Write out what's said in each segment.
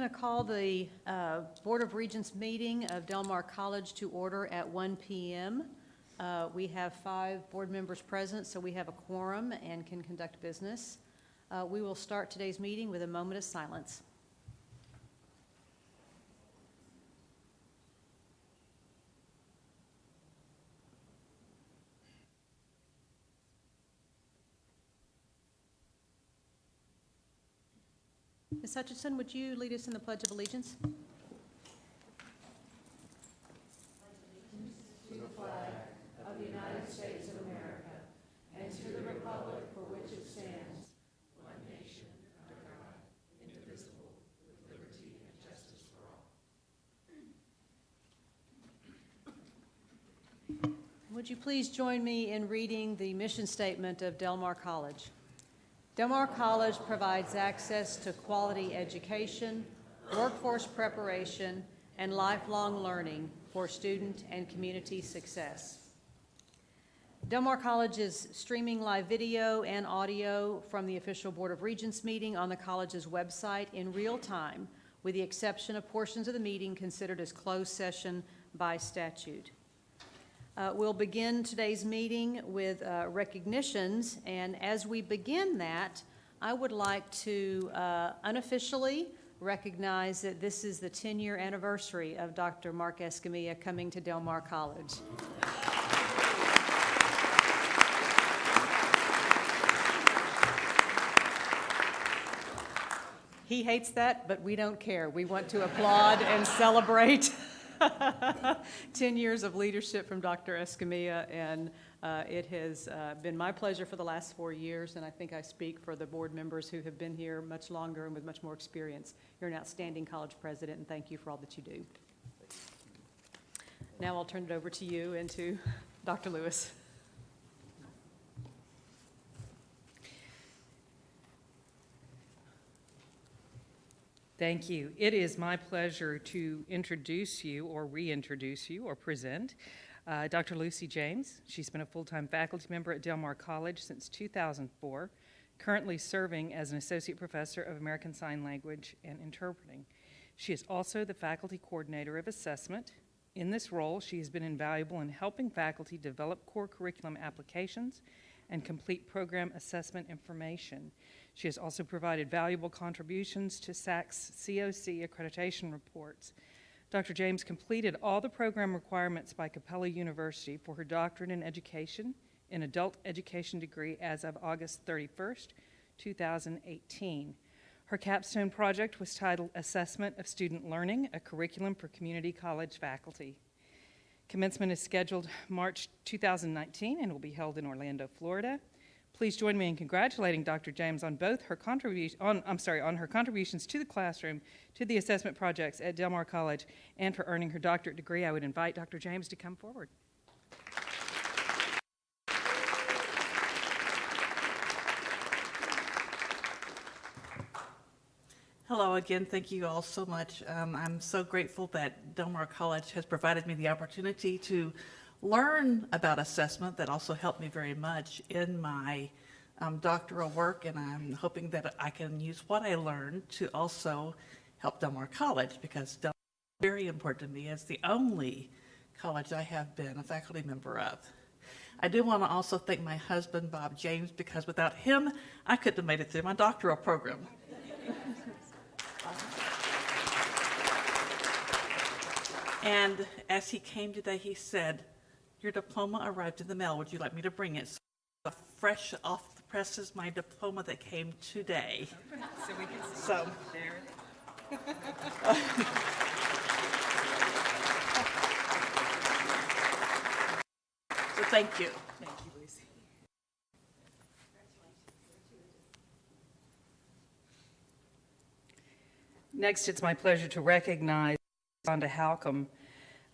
going to call the Board of Regents meeting of Del Mar College to order at 1 p.m. We have 5 board members present, so we have a quorum and can conduct business. We will start today's meeting with a moment of silence. Ms. Hutchinson, would you lead us in the Pledge of Allegiance? To the flag of the United States of America and to the republic for which it stands, one nation, under God, indivisible, with liberty and justice for all. Would you please join me in reading the mission statement of Del Mar College? Del Mar College provides access to quality education, workforce preparation, and lifelong learning for student and community success. Del Mar College is streaming live video and audio from the official Board of Regents meeting on the college's website in real time, with the exception of portions of the meeting considered as closed session by statute. We'll begin today's meeting with recognitions, and as we begin that, I would like to unofficially recognize that this is the 10-year anniversary of Dr. Mark Escamilla coming to Del Mar College. He hates that, but we don't care. We want to applaud and celebrate 10 years of leadership from Dr. Escamilla, and it has been my pleasure for the last 4 years, and I think I speak for the board members who have been here much longer and with much more experience. You're an outstanding college president, and thank you for all that you do. Now I'll turn it over to you and to Dr. Lewis. Thank you. It is my pleasure to introduce you or reintroduce you or present Dr. Lucy James. She's been a full-time faculty member at Del Mar College since 2004, currently serving as an associate professor of American Sign Language and Interpreting. She is also the faculty coordinator of assessment. In this role, she has been invaluable in helping faculty develop core curriculum applications and complete program assessment information. She has also provided valuable contributions to SAC's COC accreditation reports. Dr. James completed all the program requirements by Capella University for her doctorate in education in adult education degree as of August 31st, 2018. Her capstone project was titled Assessment of Student Learning, a Curriculum for Community College Faculty. Commencement is scheduled March 2019 and will be held in Orlando, Florida. Please join me in congratulating Dr. James on both her on her contributions to the classroom, to the assessment projects at Del Mar College, and for earning her doctorate degree. I would invite Dr. James to come forward. Hello again. Thank you all so much. I'm so grateful that Del Mar College has provided me the opportunity to learn about assessment. That also helped me very much in my doctoral work, and I'm hoping that I can use what I learned to also help Del Mar College, because Del Mar is very important to me as the only college I have been a faculty member of. I do want to also thank my husband, Bob James, because without him, I couldn't have made it through my doctoral program. And as he came today, he said, "Your diploma arrived in the mail. Would you like me to bring it?" So fresh off the presses, my diploma that came today. So we can see So there. So thank you. Thank you, Lucy. Next, it's my pleasure to recognize Rhonda Halcomb,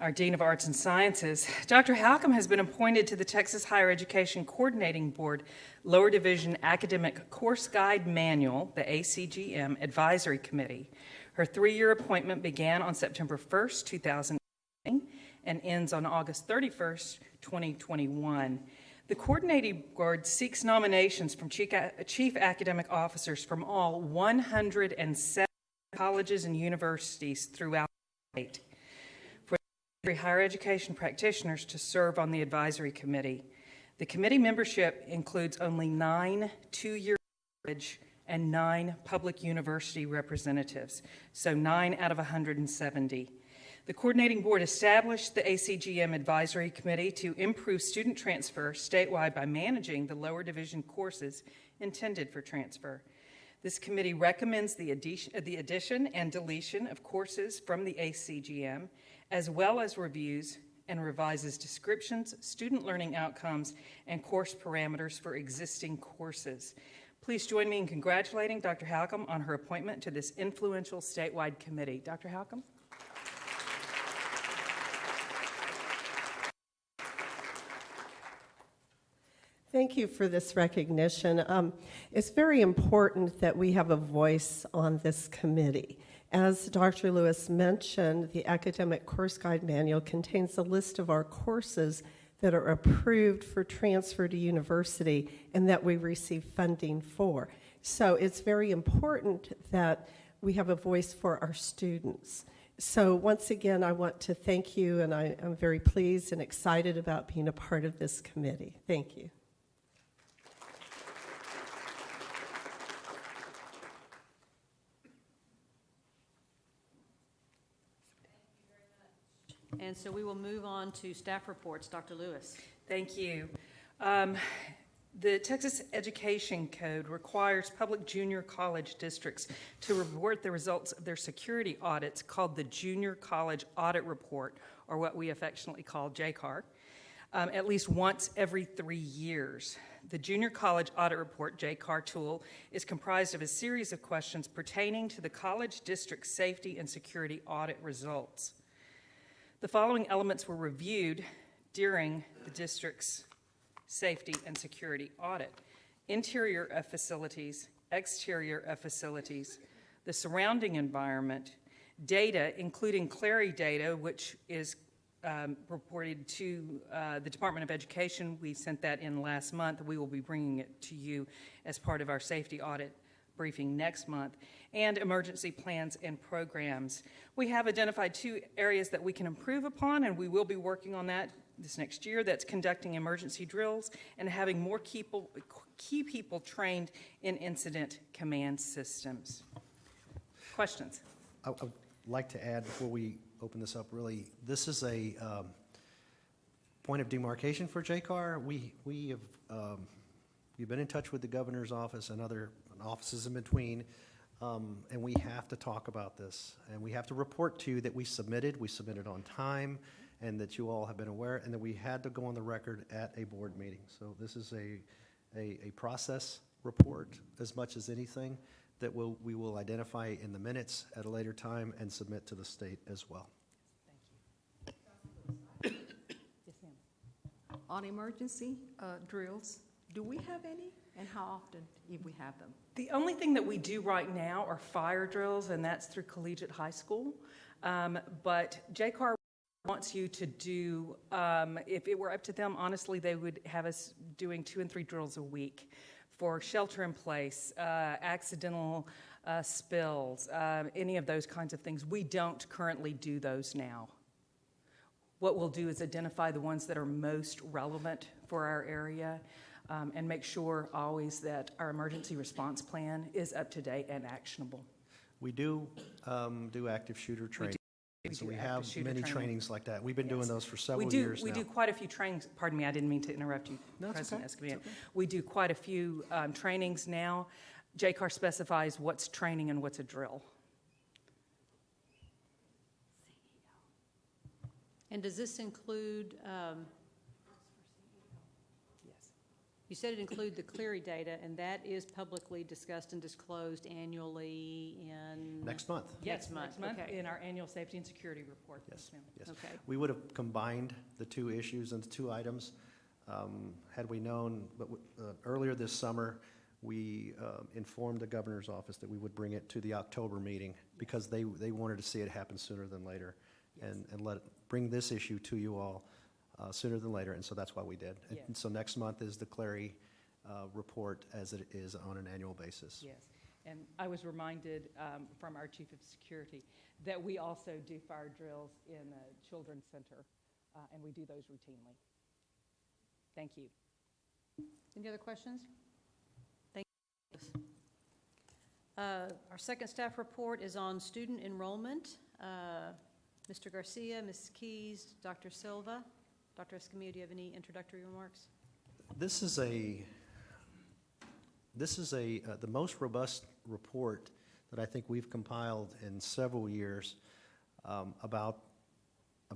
our Dean of Arts and Sciences. Dr. Halcomb has been appointed to the Texas Higher Education Coordinating Board Lower Division Academic Course Guide Manual, the ACGM, Advisory Committee. Her 3-year appointment began on September 1st, 2018, and ends on August 31st, 2021. The Coordinating Board seeks nominations from chief academic officers from all 107 colleges and universities throughout the state for higher education practitioners to serve on the advisory committee. The committee membership includes only 9 two-year college and 9 public university representatives, so 9 out of 170. The coordinating board established the ACGM Advisory Committee to improve student transfer statewide by managing the lower division courses intended for transfer. This committee recommends the addition and deletion of courses from the ACGM, as well as reviews and revises descriptions, student learning outcomes, and course parameters for existing courses. Please join me in congratulating Dr. Halcomb on her appointment to this influential statewide committee. Dr. Halcomb? Thank you for this recognition. It's very important that we have a voice on this committee. As Dr. Lewis mentioned, the Academic Course Guide Manual contains a list of our courses that are approved for transfer to university and that we receive funding for. So it's very important that we have a voice for our students. So once again, I want to thank you, and I'm very pleased and excited about being a part of this committee. Thank you. And so we will move on to staff reports. Dr. Lewis. Thank you. The Texas Education Code requires public junior college districts to report the results of their security audits, called the Junior College Audit Report, or what we affectionately call JCAR, at least once every 3 years. The Junior College Audit Report, JCAR tool, is comprised of a series of questions pertaining to the college district's safety and security audit results. The following elements were reviewed during the district's safety and security audit: interior of facilities, exterior of facilities, the surrounding environment, data, including Clary data, which is reported to the Department of Education. We sent that in last month. We will be bringing it to you as part of our safety audit briefing next month, and emergency plans and programs. We have identified 2 areas that we can improve upon, and we will be working on that this next year. That's conducting emergency drills and having more key people trained in incident command systems. Questions? I would like to add before we open this up, really, this is a point of demarcation for JCAR. We've been in touch with the governor's office and other offices in between, and we have to talk about this, and we have to report to you that we submitted on time, and that you all have been aware, and that we had to go on the record at a board meeting. So this is a process report as much as anything that we will identify in the minutes at a later time and submit to the state as well. Thank you. Yes, ma'am. On emergency drills, do we have any, and how often if we have them? The only thing that we do right now are fire drills, and that's through collegiate high school. But JCAR wants you to do, if it were up to them, honestly, they would have us doing 2 and 3 drills a week for shelter in place, accidental spills, any of those kinds of things. We don't currently do those now. What we'll do is identify the ones that are most relevant for our area, and make sure always that our emergency response plan is up to date and actionable. We do active shooter training. So we have many trainings like that. We've been doing those for several years now. We do quite a few trainings. Pardon me, I didn't mean to interrupt you, No, President Escobar. okay. We do quite a few trainings now. JCAR specifies what's training and what's a drill. And does this include, Yes. you said it included the Clery data, and that is publicly discussed and disclosed annually in? Next month. Next month, okay. In our annual safety and security report. Yes, ma'am. yes. Okay. We would have combined the 2 issues into 2 items had we known. But earlier this summer, we informed the governor's office that we would bring it to the October meeting because they wanted to see it happen sooner than later, and bring this issue to you all sooner than later, and so that's why we did. Yes. And so next month is the Clary report as it is on an annual basis. Yes. And I was reminded from our chief of security that we also do fire drills in the Children's Center, and we do those routinely. Thank you. Any other questions? Thank you. Our second staff report is on student enrollment. Mr. Garcia, Ms. Keys, Dr. Silva. Dr. Escamilla, do you have any introductory remarks? This is the most robust report that I think we've compiled in several years about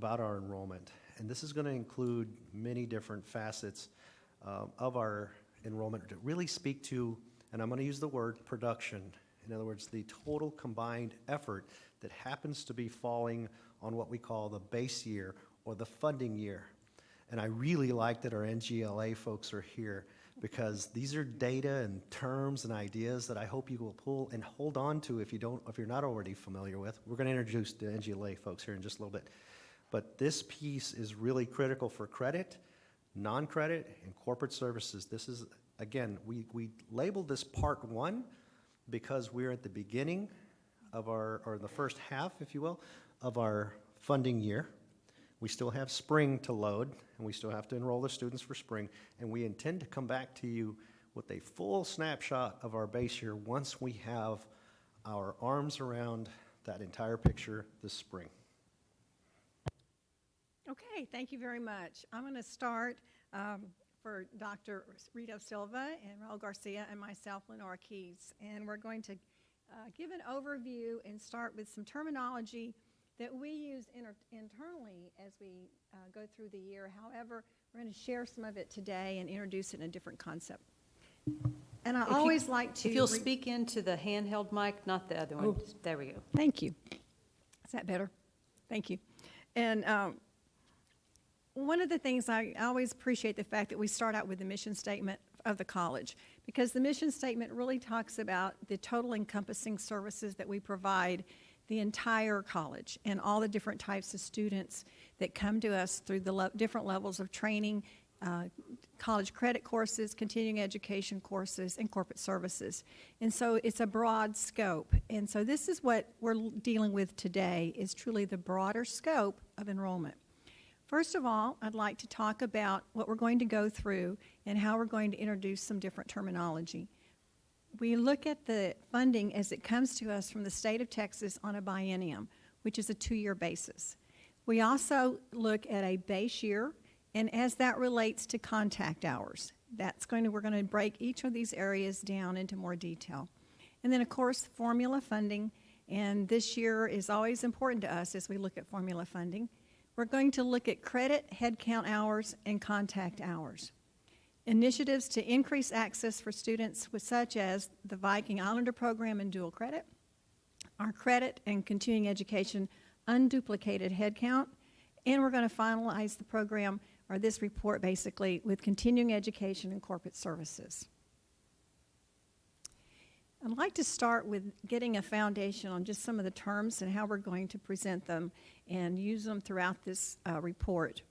our enrollment. And this is going to include many different facets of our enrollment to really speak to, and I'm going to use the word production. In other words, the total combined effort that happens to be falling on what we call the base year or the funding year. And I really like that our NGLA folks are here, because these are data and terms and ideas that I hope you will pull and hold on to if you're not already familiar with. We're going to introduce the NGLA folks here in just a little bit. But this piece is really critical for credit, non-credit, and corporate services. This is, again, we labeled this part 1 because we're at the beginning of or the first half, if you will, of our funding year. We still have spring to load, and we still have to enroll the students for spring, and we intend to come back to you with a full snapshot of our base year once we have our arms around that entire picture this spring. Okay, thank you very much. I'm going to start for Dr. Rita Silva and Raul Garcia and myself, Lenora Keys, and we're going to give an overview and start with some terminology that we use internally as we go through the year. However, we're going to share some of it today and introduce it in a different concept. And I always like to... If you'll speak into the handheld mic, not the other one. Oh. There we go. Thank you. Is that better? Thank you. And one of the things I always appreciate the fact that we start out with the mission statement of the college, because the mission statement really talks about the total encompassing services that we provide the entire college and all the different types of students that come to us through the different levels of training, college credit courses, continuing education courses, and corporate services. And so it's a broad scope. And so this is what we're dealing with today, is truly the broader scope of enrollment. First of all, I'd like to talk about what we're going to go through and how we're going to introduce some different terminology. We look at the funding as it comes to us from the state of Texas on a biennium, which is a 2-year basis. We also look at a base year, and as that relates to contact hours, we're going to break each of these areas down into more detail. And then, of course, formula funding, and this year is always important to us as we look at formula funding. We're going to look at credit, headcount hours, and contact hours. Initiatives to increase access for students such as the Viking Islander program and dual credit, our credit and continuing education unduplicated headcount, and we're going to finalize the program, or this report basically, with continuing education and corporate services. I'd like to start with getting a foundation on just some of the terms and how we're going to present them and use them throughout this report.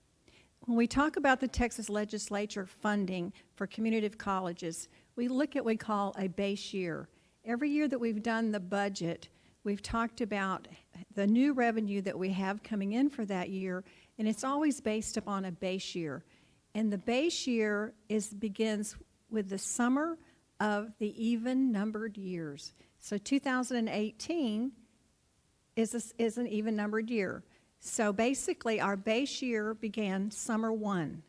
When we talk about the Texas legislature funding for community colleges, we look at what we call a base year. Every year that we've done the budget, we've talked about the new revenue that we have coming in for that year, and it's always based upon a base year. And the base year begins with the summer of the even-numbered years. So 2018 is an even-numbered year. So basically, our base year began summer 1.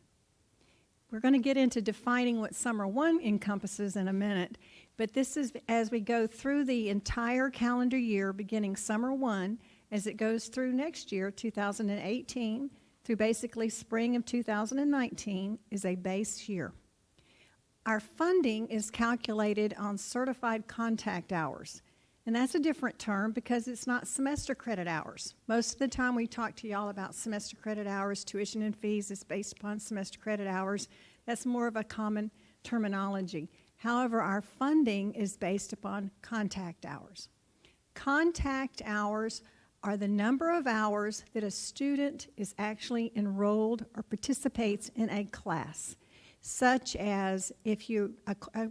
We're going to get into defining what summer 1 encompasses in a minute, but this is as we go through the entire calendar year, beginning summer 1, as it goes through next year, 2018, through basically spring of 2019, is a base year. Our funding is calculated on certified contact hours. And that's a different term because it's not semester credit hours. Most of the time we talk to y'all about semester credit hours, tuition and fees is based upon semester credit hours. That's more of a common terminology. However, our funding is based upon contact hours. Contact hours are the number of hours that a student is actually enrolled or participates in a class, such as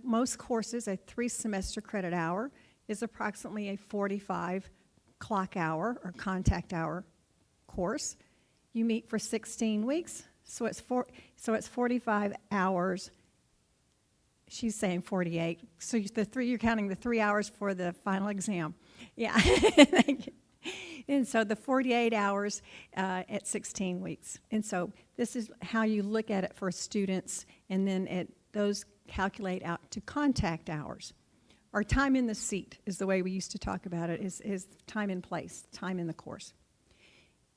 most courses, a 3-semester credit hour is approximately a 45 clock hour or contact hour course. You meet for 16 weeks, so it's 45 hours. She's saying 48. So you're counting the 3 hours for the final exam. Yeah. And so the 48 hours at 16 weeks. And so this is how you look at it for students, and then those calculate out to contact hours. Or time in the seat is the way we used to talk about it, is time in place, time in the course.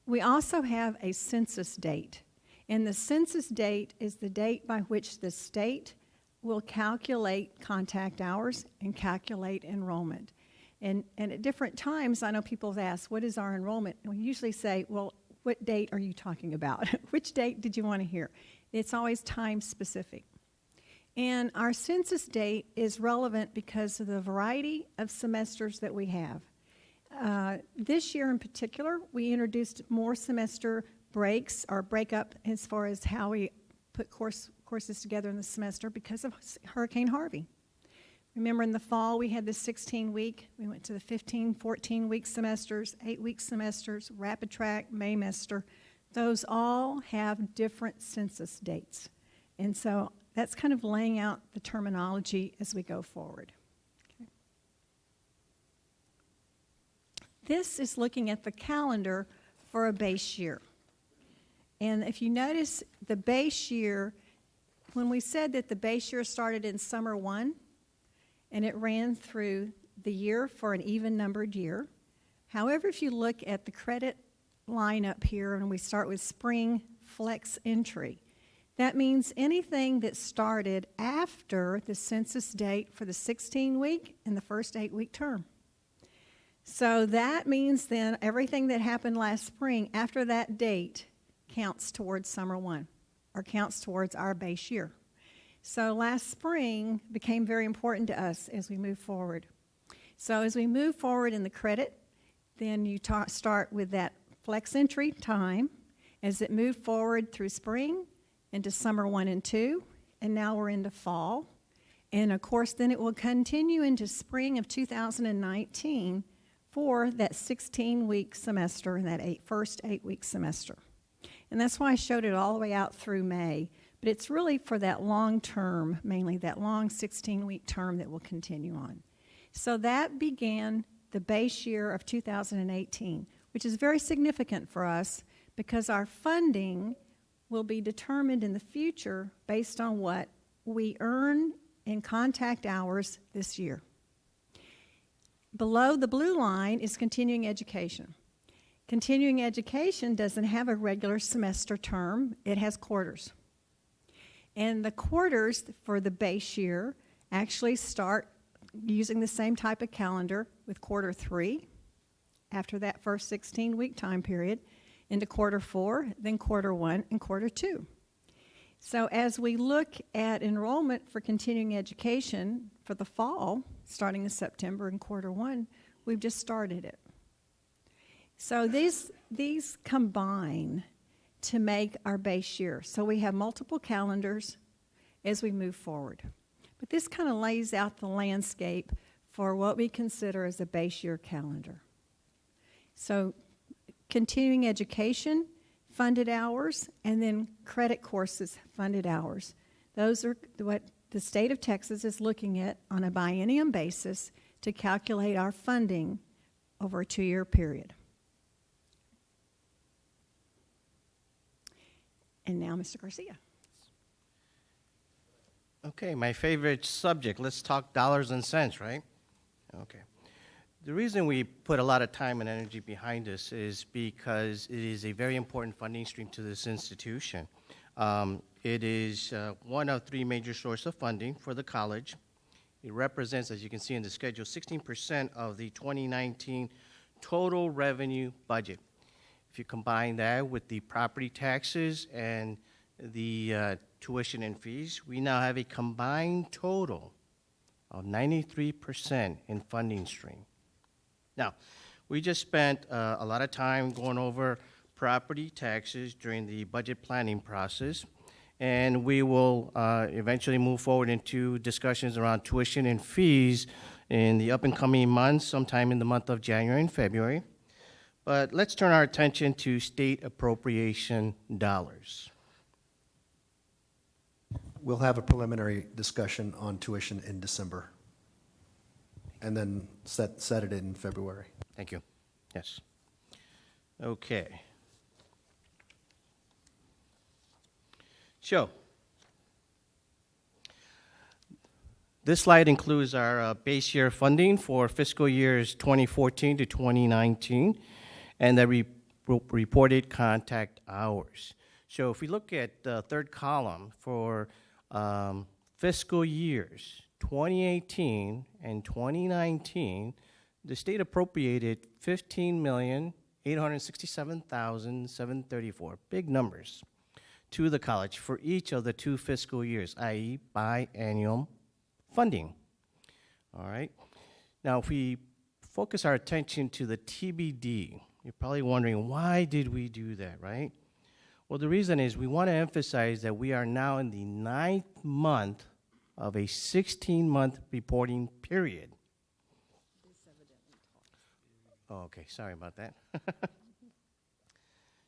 We also have a census date. And the census date is the date by which the state will calculate contact hours and calculate enrollment. And at different times, I know people have asked, what is our enrollment? And we usually say, well, what date are you talking about? Which date did you want to hear? It's always time specific. And our census date is relevant because of the variety of semesters that we have. This year in particular, we introduced more semester breaks or breakup as far as how we put courses together in the semester because of Hurricane Harvey. Remember in the fall we had the 16-week, we went to the 15, 14-week semesters, 8-week semesters, rapid track, Maymester. Those all have different census dates. And so that's kind of laying out the terminology as we go forward. Okay. This is looking at the calendar for a base year. And if you notice the base year, when we said that the base year started in summer 1, and it ran through the year for an even-numbered year. However, if you look at the credit line up here, and we start with spring flex entry, that means anything that started after the census date for the 16-week and the first 8-week term. So that means then everything that happened last spring after that date counts towards summer 1, or counts towards our base year. So last spring became very important to us as we move forward. So as we move forward in the credit, then you start with that flex entry time as it moved forward through spring into summer 1 and 2, and now we're into fall. And of course, then it will continue into spring of 2019 for that 16-week semester and that first 8-week semester. And that's why I showed it all the way out through May. But it's really for that long term, mainly that long 16-week term that will continue on. So that began the base year of 2018, which is very significant for us because our funding will be determined in the future based on what we earn in contact hours this year. Below the blue line is continuing education. Continuing education doesn't have a regular semester term, it has quarters. And the quarters for the base year actually start using the same type of calendar with quarter 3, after that first 16-week time period, into quarter 4, then quarter 1, and quarter 2. So as we look at enrollment for continuing education for the fall, starting in September in quarter 1, we've just started it. So these combine to make our base year. So we have multiple calendars as we move forward. But this kind of lays out the landscape for what we consider as a base year calendar. So continuing education, funded hours, and then credit courses, funded hours. Those are what the state of Texas is looking at on a biennium basis to calculate our funding over a 2-year period. And now, Mr. Garcia. Okay, my favorite subject. Let's talk dollars and cents, right? Okay. The reason we put a lot of time and energy behind this is because it is a very important funding stream to this institution. It is one of 3 major sources of funding for the college. It represents, as you can see in the schedule, 16% of the 2019 total revenue budget. If you combine that with the property taxes and the tuition and fees, we now have a combined total of 93% in funding stream. Now, we just spent a lot of time going over property taxes during the budget planning process, and we will eventually move forward into discussions around tuition and fees in the up-and-coming months, sometime in the month of January and February. But let's turn our attention to state appropriation dollars. We'll have a preliminary discussion on tuition in December, and then set it in February. Thank you. Yes. Okay. So, this slide includes our base year funding for fiscal years 2014 to 2019 and the reported contact hours. So if we look at the third column for fiscal years 2018 and 2019, the state appropriated $15,867,734, big numbers, to the college for each of the 2 fiscal years, i.e. biannual funding. All right. Now, if we focus our attention to the TBD, you're probably wondering, why did we do that, right? Well, the reason is we want to emphasize that we are now in the 9th month of a 16-month reporting period. Oh, okay, sorry about that.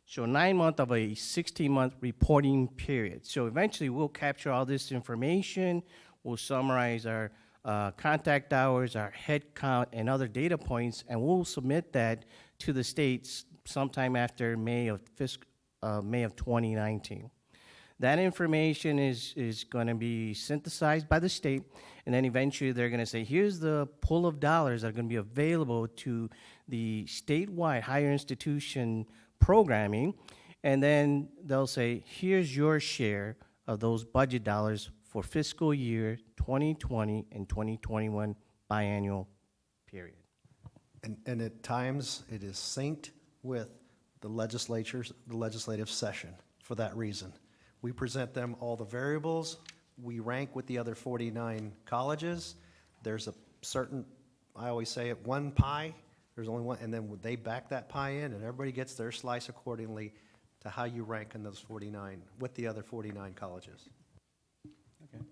So 9 months of a 16-month reporting period. So eventually we'll capture all this information, we'll summarize our contact hours, our head count, and other data points, and we'll submit that to the states sometime after May of 2019. That information is going to be synthesized by the state, and then eventually they're going to say, here's the pool of dollars that are going to be available to the statewide higher institution programming, and then they'll say, here's your share of those budget dollars for fiscal year 2020 and 2021 biannual period. And at times, it is synced with the legislative session for that reason. We present them all the variables. We rank with the other 49 colleges. There's a certain, I always say it, one pie. There's only one, and then they back that pie in, and everybody gets their slice accordingly to how you rank in those 49 with the other 49 colleges. Okay.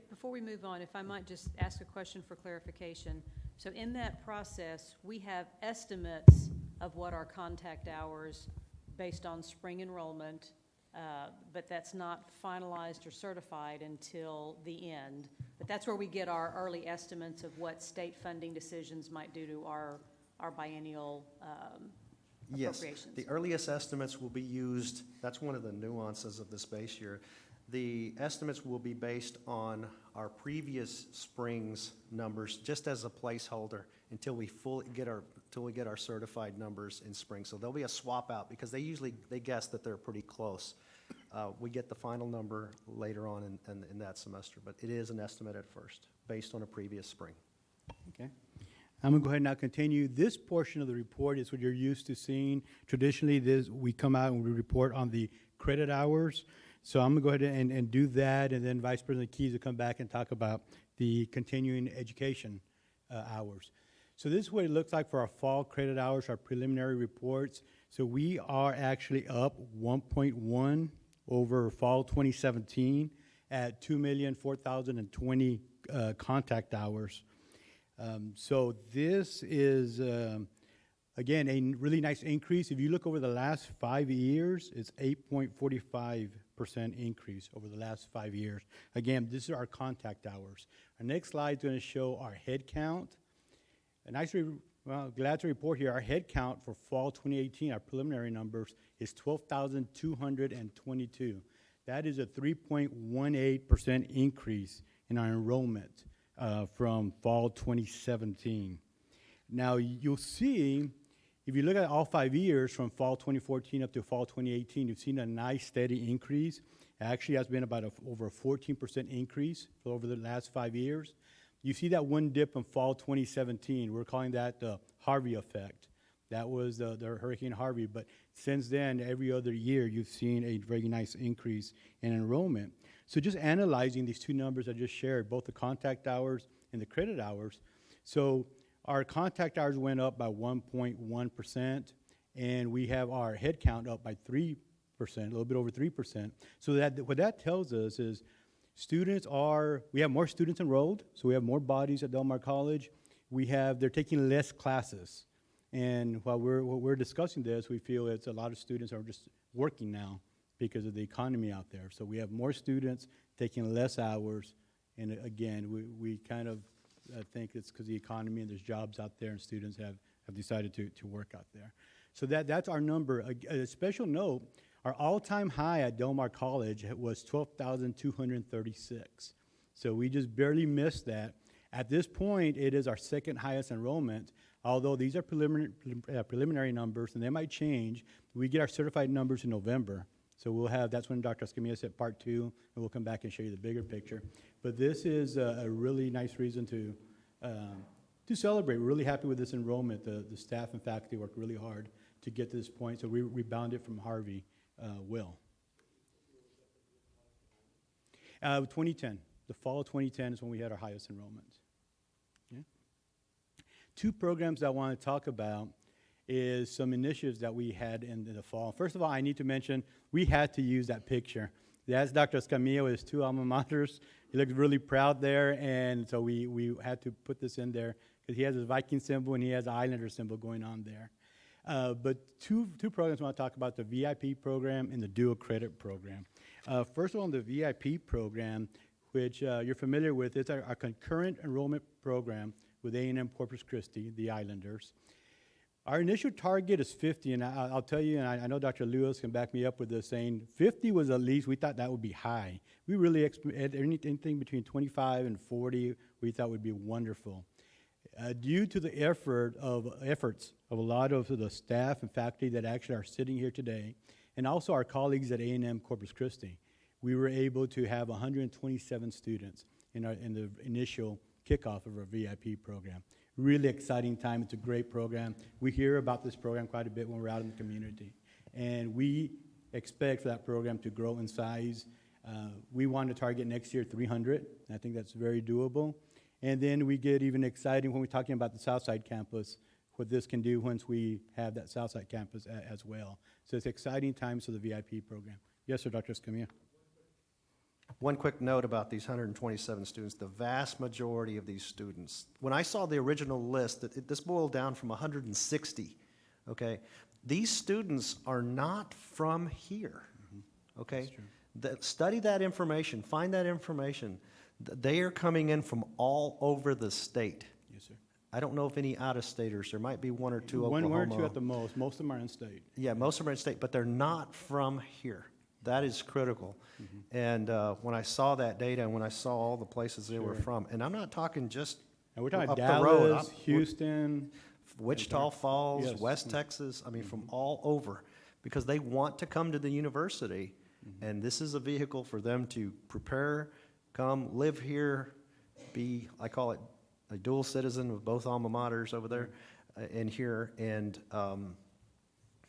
Before we move on, if I might just ask a question for clarification. So in that process, we have estimates of what our contact hours based on spring enrollment, but that's not finalized or certified until the end. But that's where we get our early estimates of what state funding decisions might do to our biennial appropriations. Yes, the earliest estimates will be used, that's one of the nuances of this base year. The estimates will be based on our previous spring's numbers, just as a placeholder until we get our certified numbers in spring. So there'll be a swap out because they guess that they're pretty close. We get the final number later on in that semester, but it is an estimate at first based on a previous spring. Okay. I'm going to go ahead and now continue. This portion of the report is what you're used to seeing. Traditionally, we come out and we report on the credit hours. So I'm going to go ahead and do that, and then Vice President Keys will come back and talk about the continuing education hours. So this is what it looks like for our fall credit hours, our preliminary reports. So we are actually up 1.1 over fall 2017 at 2,004,020 contact hours. So this is, again, a really nice increase. If you look over the last 5 years, it's 8.45% increase over the last 5 years. Again, this is our contact hours. Our next slide is going to show our head count. And actually, well, glad to report here, our head count for fall 2018, our preliminary numbers, is 12,222. That is a 3.18% increase in our enrollment from fall 2017. Now, you'll see, if you look at all 5 years from fall 2014 up to fall 2018, you've seen a nice steady increase. It actually has been about over a 14% increase over the last 5 years. You see that one dip in fall 2017. We're calling that the Harvey effect. That was the Hurricane Harvey. But since then, every other year, you've seen a very nice increase in enrollment. So just analyzing these two numbers I just shared, both the contact hours and the credit hours. So our contact hours went up by 1.1%, and we have our head count up by 3%. a little bit over 3%. So what that tells us is we have more students enrolled, so we have more bodies at Del Mar College. They're taking less classes. And while we're discussing this, we feel it's a lot of students are just working now because of the economy out there. So we have more students taking less hours. And again, we kind of think it's because of the economy and there's jobs out there and students have decided to work out there. So that's our number. A special note, our all-time high at Del Mar College was 12,236. So we just barely missed that. At this point, it is our second highest enrollment, although these are preliminary numbers, and they might change. We get our certified numbers in November. So that's when Dr. Escamilla said part 2, and we'll come back and show you the bigger picture. But this is a really nice reason to celebrate. We're really happy with this enrollment. The staff and faculty worked really hard to get to this point, so we rebounded from Harvey well. 2010. The fall of 2010 is when we had our highest enrollment. Yeah. 2 programs that I want to talk about is some initiatives that we had in the fall. First of all, I need to mention we had to use that picture. That's Dr. Escamilla with his 2 alma maters. He looked really proud there, and so we had to put this in there because he has his Viking symbol and he has the Islander symbol going on there. But two programs I want to talk about, the VIP program and the dual credit program. First of all, the VIP program, which you're familiar with, it's our concurrent enrollment program with A&M Corpus Christi, the Islanders. Our initial target is 50, and I'll tell you, and I know Dr. Lewis can back me up with this, saying 50 was at least, we thought that would be high. We really, anything between 25 and 40, we thought would be wonderful. Due to the efforts of a lot of the staff and faculty that actually are sitting here today, and also our colleagues at A&M Corpus Christi, we were able to have 127 students in the initial kickoff of our VIP program. Really exciting time. It's a great program. We hear about this program quite a bit when we're out in the community. And we expect for that program to grow in size. We want to target next year 300. I think that's very doable. And then we get even exciting when we're talking about the Southside campus, what this can do once we have that Southside campus as well. So it's exciting times for the VIP program. Yes, sir, Dr. Escamilla. One quick note about these 127 students. The vast majority of these students, when I saw the original list, this boiled down from 160, okay? These students are not from here, okay? Study that information, find that information. They are coming in from all over the state. Yes, sir. I don't know if any out-of-staters. There might be 1 or 2 Oklahoma. 1 or 2 at the most. Most of them are in state. Yeah, most of them are in state, but they're not from here. That is critical. And when I saw that data and when I saw all the places they were from, and I'm not talking just and we're talking up Dallas, the road. Houston, Wichita Falls, yes. West Texas, I mean, from all over, because they want to come to the university, and this is a vehicle for them to prepare, come, live here, I call it a dual citizen with both alma maters over there and here, and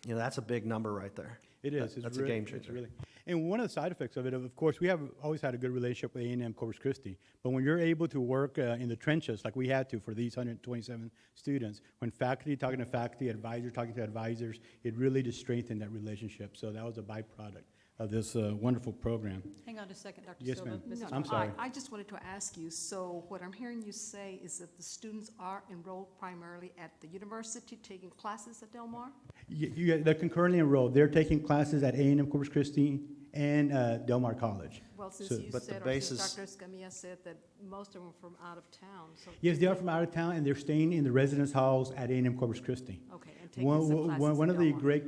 that's a big number right there. It is. That's a game changer. And one of the side effects of it, of course, we have always had a good relationship with A&M Corpus Christi. But when you're able to work in the trenches like we had to for these 127 students, when faculty talking to faculty, advisors talking to advisors, it really just strengthened that relationship. So that was a byproduct of this wonderful program. Hang on just a second, Dr. Yes, Silva. ma'am. Mrs. I'm sorry. I just wanted to ask you, so what I'm hearing you say is that the students are enrolled primarily at the university taking classes at Del Mar? They're concurrently enrolled. They're taking classes at A&M Corpus Christi and Del Mar College. Well, since So- you but the said, or basis- since Dr. Escamilla said that most of them are from out of town, so. Yes, they are from out of town, and they're staying in the residence halls at A&M Corpus Christi. Okay, and taking some classes One at of the Del Mar. great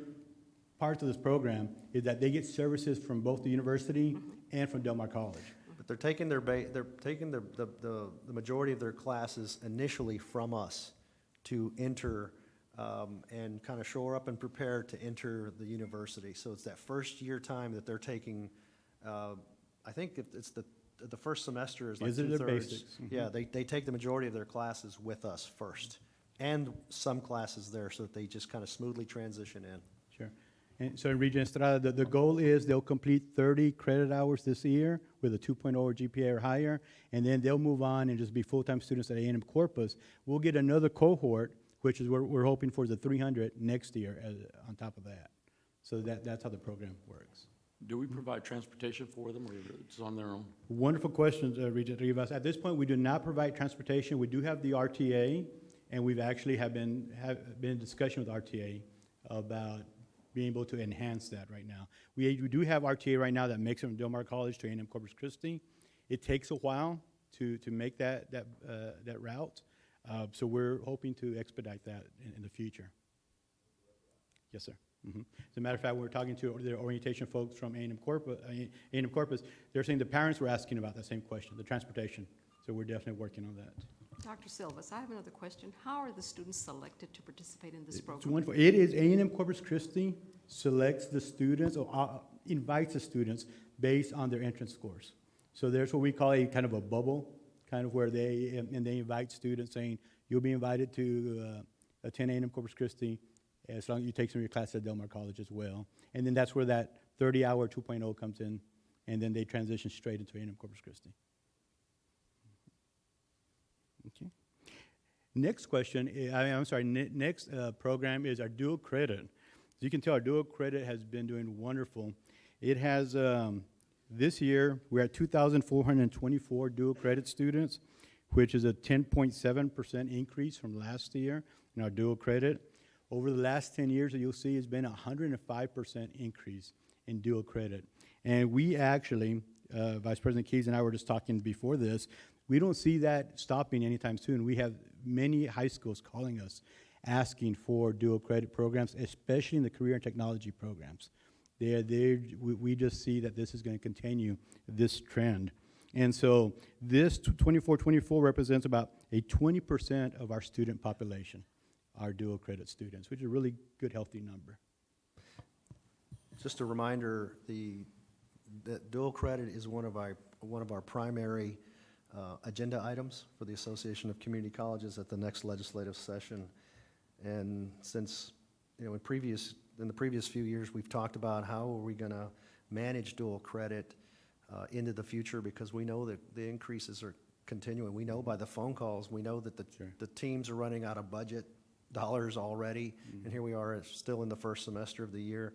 parts of this program is that they get services from both the university and from Del Mar College. But they're taking the majority of their classes initially from us to enter and kind of shore up and prepare to enter the university. So it's that first year time that they're taking. I think it's the first semester is like These are their 2/3. basics. Yeah, they take the majority of their classes with us first, and some classes there, so that they just kind of smoothly transition in. Sure. And so in Regent Estrada, the goal is they'll complete 30 credit hours this year with a 2.0 or GPA or higher, and then they'll move on and just be full-time students at A&M Corpus. We'll get another cohort, which is what we're hoping for the 300 next year on top of that. So that's how the program works. Do we provide transportation for them, or it's on their own? Wonderful questions, Regent Rivas. At this point, we do not provide transportation. We do have the RTA, and we've actually have been in discussion with RTA about being able to enhance that right now. We do have RTA right now that makes it from Del Mar College to A&M Corpus Christi. It takes a while to make that route, so we're hoping to expedite that in the future. Yes, sir. Mm-hmm. As a matter of fact, we were talking to the orientation folks from A&M Corpus. They're saying the parents were asking about that same question, the transportation. So we're definitely working on that. Dr. Silvas, I have another question. How are the students selected to participate in this program? It's wonderful. It is A&M Corpus Christi selects the students or invites the students based on their entrance scores. So there's what we call a kind of a bubble, kind of where they invite students saying, you'll be invited to attend A&M Corpus Christi as long as you take some of your classes at Del Mar College as well. And then that's where that 30-hour 2.0 comes in, and then they transition straight into A&M Corpus Christi. Okay. Next question, next program is our dual credit. As you can tell, our dual credit has been doing wonderful. It has, this year, we're at 2,424 dual credit students, which is a 10.7% increase from last year in our dual credit. Over the last 10 years, you'll see it's been a 105% increase in dual credit. And we actually, Vice President Keys and I were just talking before this, we don't see that stopping anytime soon. We have many high schools calling us, asking for dual credit programs, especially in the career and technology programs. We just see that this is going to continue this trend. And so this 24-24 represents about a 20% of our student population, our dual credit students, which is a really good, healthy number. Just a reminder, that dual credit is one of our primary agenda items for the Association of Community Colleges at the next legislative session. And since, in the previous few years, we've talked about how are we going to manage dual credit into the future, because we know that the increases are continuing. We know by the phone calls, we know that the teams are running out of budget dollars already, and here we are still in the first semester of the year.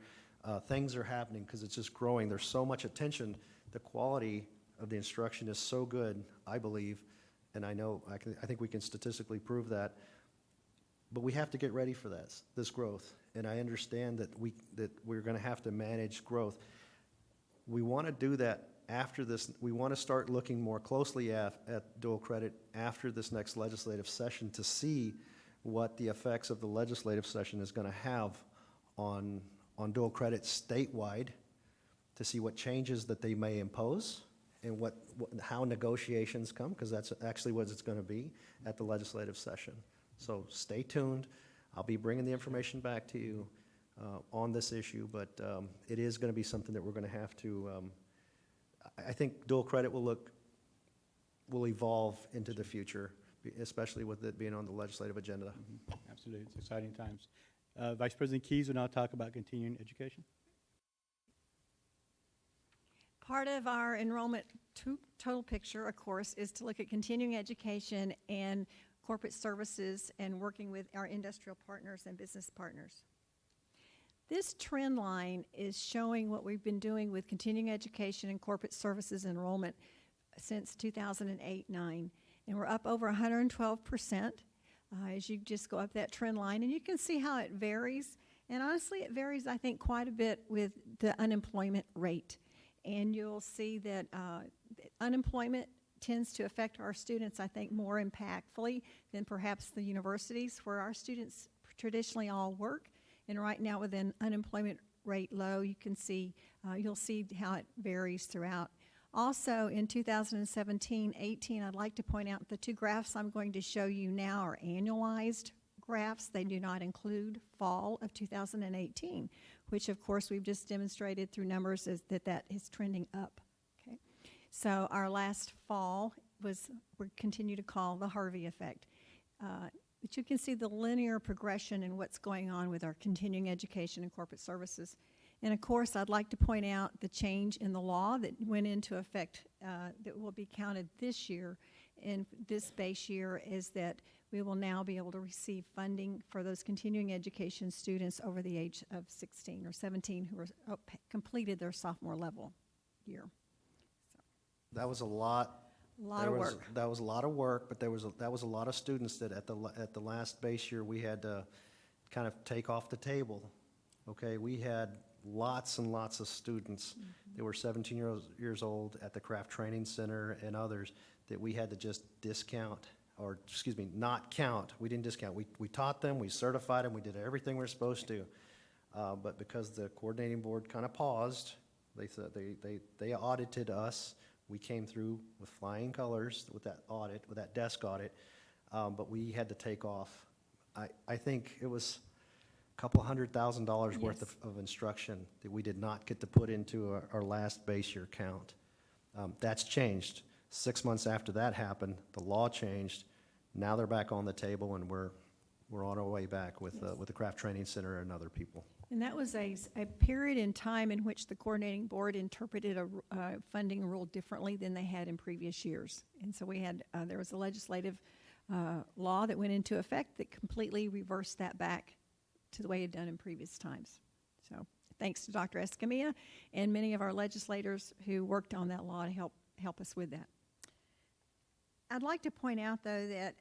Things are happening because it's just growing. There's so much attention. The quality of the instruction is so good, I believe, and I think we can statistically prove that. But we have to get ready for this growth, and I understand that we're going to have to manage growth. We want to do that after this. We want to start looking more closely at dual credit after this next legislative session to see what the effects of the legislative session is going to have on dual credit statewide, to see what changes that they may impose and how negotiations come, because that's actually what it's going to be at the legislative session. So stay tuned. I'll be bringing the information back to you on this issue, but it is going to be something that we're going to have to, I think dual credit will evolve into the future, especially with it being on the legislative agenda. Mm-hmm. Absolutely, it's exciting times. Vice President Keys will now talk about continuing education. Part of our enrollment total picture, of course, is to look at continuing education and corporate services and working with our industrial partners and business partners. This trend line is showing what we've been doing with continuing education and corporate services enrollment since 2008-9. And we're up over 112% as you just go up that trend line. And you can see how it varies. And honestly, it varies, I think, quite a bit with the unemployment rate. And you'll see that unemployment tends to affect our students, I think, more impactfully than perhaps the universities, where our students traditionally all work. And right now, with an unemployment rate low, you can see, you'll see how it varies throughout. Also, in 2017-18, I'd like to point out the two graphs I'm going to show you now are annualized graphs. They do not include fall of 2018, which, of course, we've just demonstrated through numbers that is trending up. Okay, so our last fall we continue to call the Harvey effect. But you can see the linear progression in what's going on with our continuing education and corporate services. And of course, I'd like to point out the change in the law that went into effect that will be counted this year. And this base year is that we will now be able to receive funding for those continuing education students over the age of 16 or 17 who are completed their sophomore level year. That was a lot. A lot of work. That was a lot of work, but that was a lot of students that at the last base year, we had to kind of take off the table. Okay, we had lots and lots of students that were 17 years old at the Craft Training Center and others that we had to just discount, or excuse me, not count. We didn't discount. We taught them, we certified them, we did everything we're supposed to. But because the coordinating board kind of paused, they said they audited us. We came through with flying colors with that audit, with that desk audit, but we had to take off. I think it was a couple $100,000 worth of instruction that we did not get to put into our last base year count. That's changed. 6 months after that happened, the law changed. Now they're back on the table, and we're on our way back with the Craft Training Center and other people. And that was a period in time in which the coordinating board interpreted a funding rule differently than they had in previous years. And so we had, there was a legislative law that went into effect that completely reversed that back to the way it had done in previous times. So thanks to Dr. Escamilla and many of our legislators who worked on that law to help us with that. I'd like to point out, though, that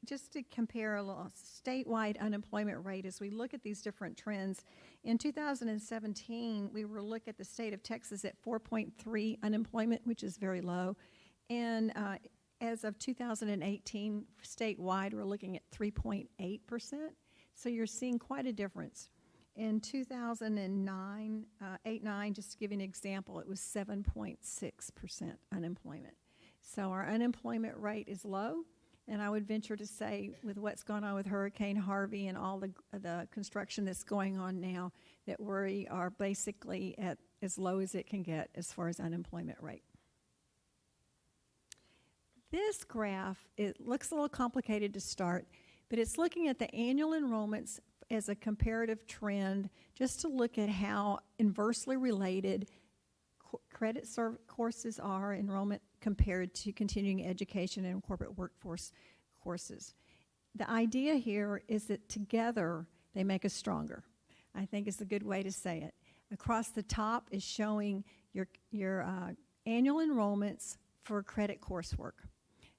just to compare a little statewide unemployment rate as we look at these different trends. In 2017, we were looking at the state of Texas at 4.3 unemployment, which is very low. And as of 2018, statewide, we're looking at 3.8%. So you're seeing quite a difference. In 2009, 8-9, just to give you an example, it was 7.6% unemployment. So our unemployment rate is low. And I would venture to say, with what's going on with Hurricane Harvey and all the construction that's going on now, that we are basically at as low as it can get as far as unemployment rate. This graph, it looks a little complicated to start, but it's looking at the annual enrollments as a comparative trend, just to look at how inversely related credit courses are, enrollment compared to continuing education and corporate workforce courses. The idea here is that together they make us stronger. I think is a good way to say it. Across the top is showing your annual enrollments for credit coursework.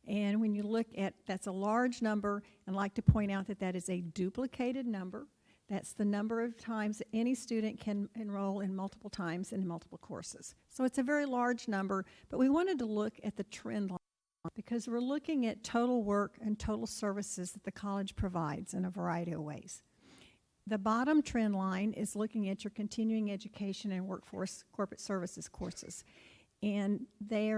And when you look at, that's a large number, and I'd like to point out that that is a duplicated number. That's the number of times that any student can enroll in multiple times in multiple courses. So it's a very large number, but we wanted to look at the trend line because we're looking at total work and total services that the college provides in a variety of ways. The bottom trend line is looking at your continuing education and workforce corporate services courses. And they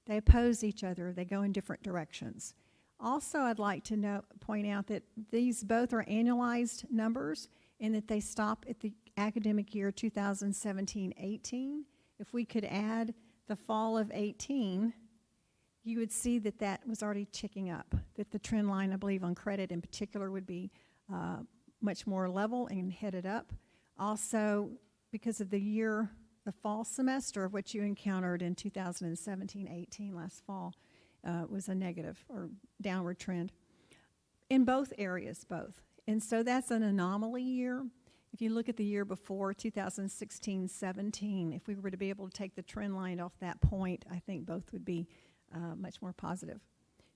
oppose each other. They go in different directions. Also, I'd like to point out that these both are annualized numbers and that they stop at the academic year 2017-18. If we could add the fall of 18, you would see that that was already ticking up, that the trend line, I believe, on credit in particular would be much more level and headed up. Also, because of the fall semester of what you encountered in 2017-18 last fall, was a negative or downward trend in both areas, And so that's an anomaly year. If you look at the year before, 2016-17, if we were to be able to take the trend line off that point, I think both would be much more positive.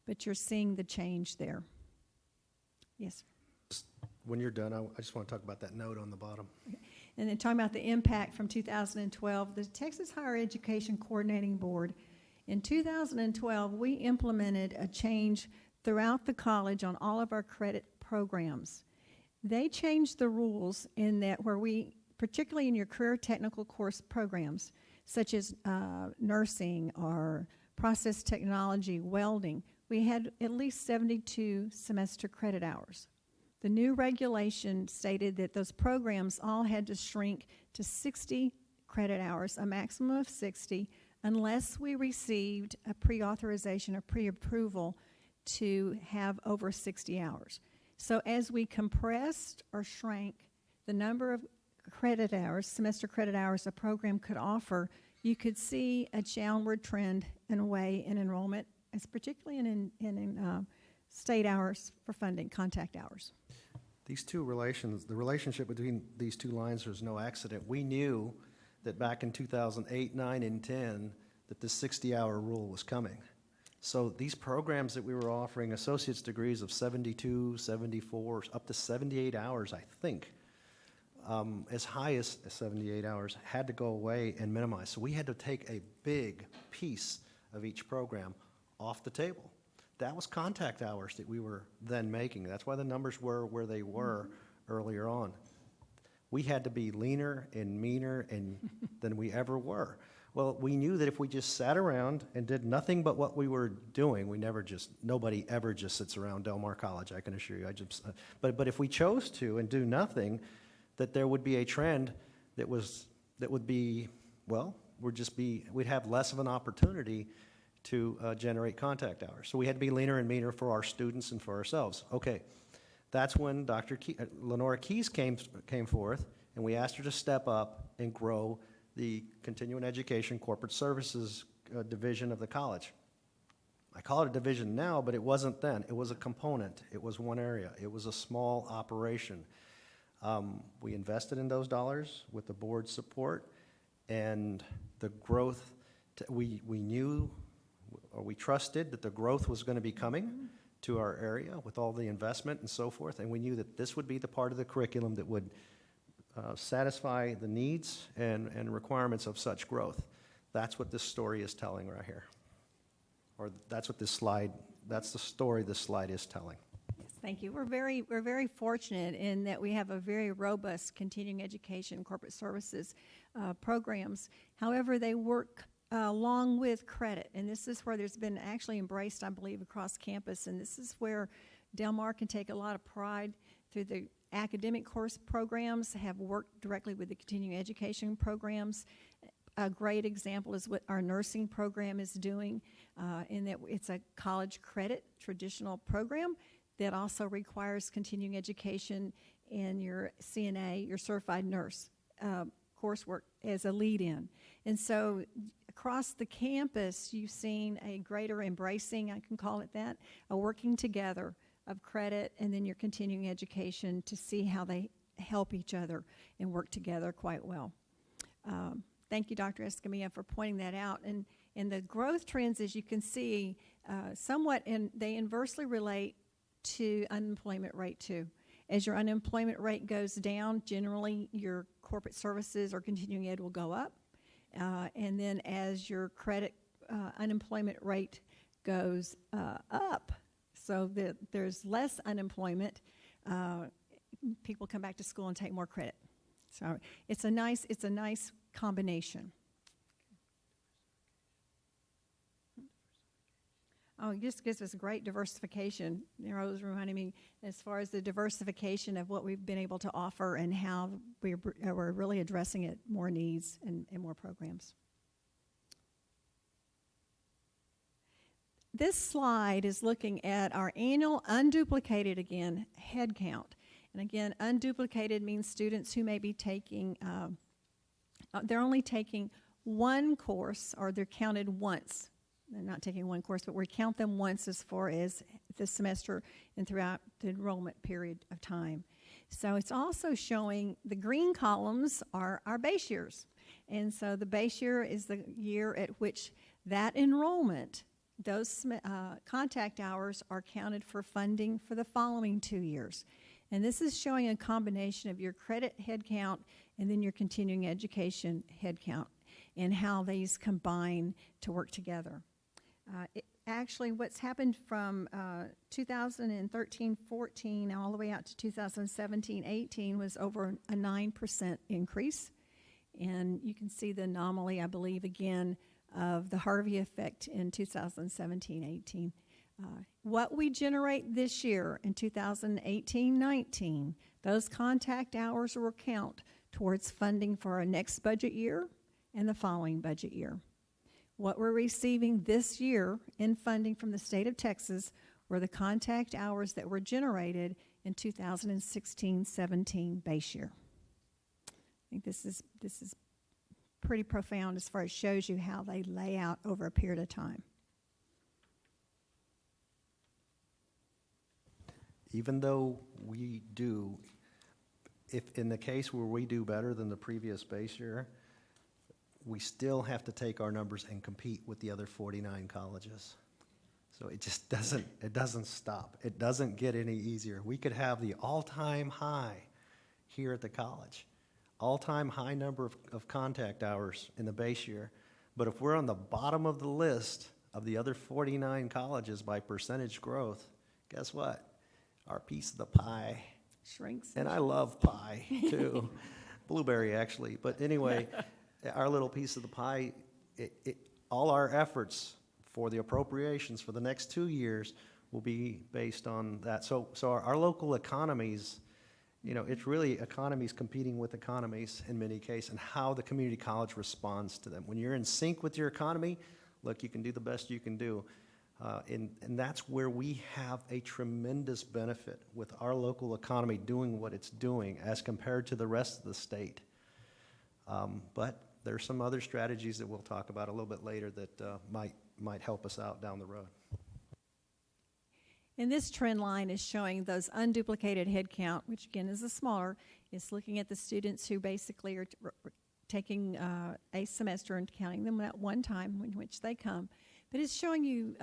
But you're seeing the change there. Yes? When you're done, I just want to talk about that note on the bottom. Okay. And then talking about the impact from 2012, the Texas Higher Education Coordinating Board, in 2012, we implemented a change throughout the college on all of our credit programs. They changed the rules in that where we, particularly in your career technical course programs, such as nursing or process technology, welding, we had at least 72 semester credit hours. The new regulation stated that those programs all had to shrink to 60 credit hours, a maximum of 60, unless we received a pre-authorization or pre-approval to have over 60 hours. So as we compressed or shrank the number of credit hours, semester credit hours a program could offer, you could see a downward trend in a way in enrollment, as particularly in state hours for funding, contact hours. These two relations, the relationship between these two lines was no accident. We knew that back in 2008, 9, and 10, that the 60-hour rule was coming. So these programs that we were offering, associate's degrees of 72, 74, up to 78 hours, I think, as high as 78 hours, had to go away and minimize. So we had to take a big piece of each program off the table. That was contact hours that we were then making. That's why the numbers were where they were earlier on. We had to be leaner and meaner than we ever were. Well, we knew that if we just sat around and did nothing but what we were doing, nobody ever just sits around Del Mar College, I can assure you. But if we chose to and do nothing, that there would be a trend that would be, well, we'd have less of an opportunity to generate contact hours. So we had to be leaner and meaner for our students and for ourselves. Okay, that's when Lenora Keys came forth, and we asked her to step up and grow the continuing education corporate services division of the college. I call it a division now, but it wasn't then. It was a component. It was one area. It was a small operation. We invested in those dollars with the board's support, and the growth, we knew, or we trusted that the growth was going to be coming to our area with all the investment and so forth, and we knew that this would be the part of the curriculum that would satisfy the needs and requirements of such growth. That's what this story is telling right here. Or that's the story this slide is telling. Yes, thank you. We're very fortunate in that we have a very robust continuing education corporate services programs. However, they work along with credit, and this is where there's been actually embraced, I believe, across campus, and this is where Del Mar can take a lot of pride through the academic course programs, have worked directly with the continuing education programs. A great example is what our nursing program is doing, in that it's a college credit traditional program that also requires continuing education and your CNA, your certified nurse coursework as a lead-in. And so across the campus, you've seen a greater embracing, I can call it that, a working together of credit and then your continuing education to see how they help each other and work together quite well. Thank you, Dr. Escamilla, for pointing that out. And the growth trends, as you can see, they inversely relate to unemployment rate too. As your unemployment rate goes down, generally your corporate services or continuing ed will go up. And then as your credit unemployment rate goes up, so that there's less unemployment, people come back to school and take more credit. So it's a nice combination. Oh, it just gives us great diversification. Rose reminded me as far as the diversification of what we've been able to offer and how we're really addressing it, more needs and more programs. This slide is looking at our annual unduplicated, again, head count. And again, unduplicated means students who may be taking, they're only taking one course, or they're counted once. They're not taking one course, but we count them once as far as the semester and throughout the enrollment period of time. So it's also showing the green columns are our base years. And so the base year is the year at which that enrollment, those contact hours are counted for funding for the following 2 years. And this is showing a combination of your credit head count and then your continuing education head count and how these combine to work together. Actually, what's happened from 2013-14 all the way out to 2017-18 was over a 9% increase. And you can see the anomaly, I believe, again, of the Harvey effect in 2017-18. What we generate this year in 2018-19, those contact hours will count towards funding for our next budget year and the following budget year. What we're receiving this year in funding from the state of Texas were the contact hours that were generated in 2016-17 base year. I think this is pretty profound as far as shows you how they lay out over a period of time. even though we do, if in the case where we do better than the previous base year, we still have to take our numbers and compete with the other 49 colleges. So it just doesn't stop. It doesn't get any easier. We could have the all-time high here at the college, all-time high number of contact hours in the base year, but if we're on the bottom of the list of the other 49 colleges by percentage growth, guess what? Our piece of the pie Shrinks. and I love pie too, blueberry actually. But anyway, our little piece of the pie, all our efforts for the appropriations for the next 2 years will be based on that. So our local economies, it's really economies competing with economies in many cases, and how the community college responds to them. When you're in sync with your economy, look, you can do the best you can do. And that's where we have a tremendous benefit with our local economy doing what it's doing as compared to the rest of the state. But there's some other strategies that we'll talk about a little bit later that might help us out down the road. And this trend line is showing those unduplicated headcount, which again is a smaller. It's looking at the students who basically are taking a semester and counting them at one time in which they come. But it's showing you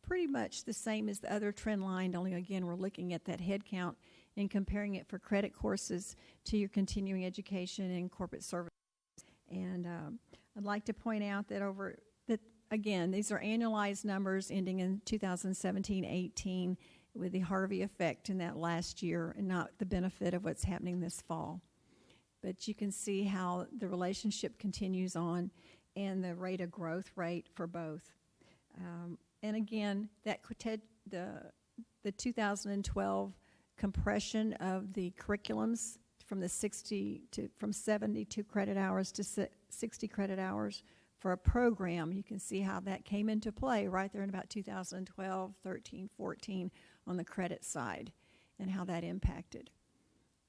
pretty much the same as the other trend line, only again we're looking at that head count and comparing it for credit courses to your continuing education and corporate services. And I'd like to point out that again, these are annualized numbers ending in 2017-18 with the Harvey effect in that last year and not the benefit of what's happening this fall. But you can see how the relationship continues on and the rate of growth rate for both. And again, that the 2012 compression of the curriculums from 72 credit hours to 60 credit hours for a program, you can see how that came into play right there in about 2012, 13, 14 on the credit side and how that impacted.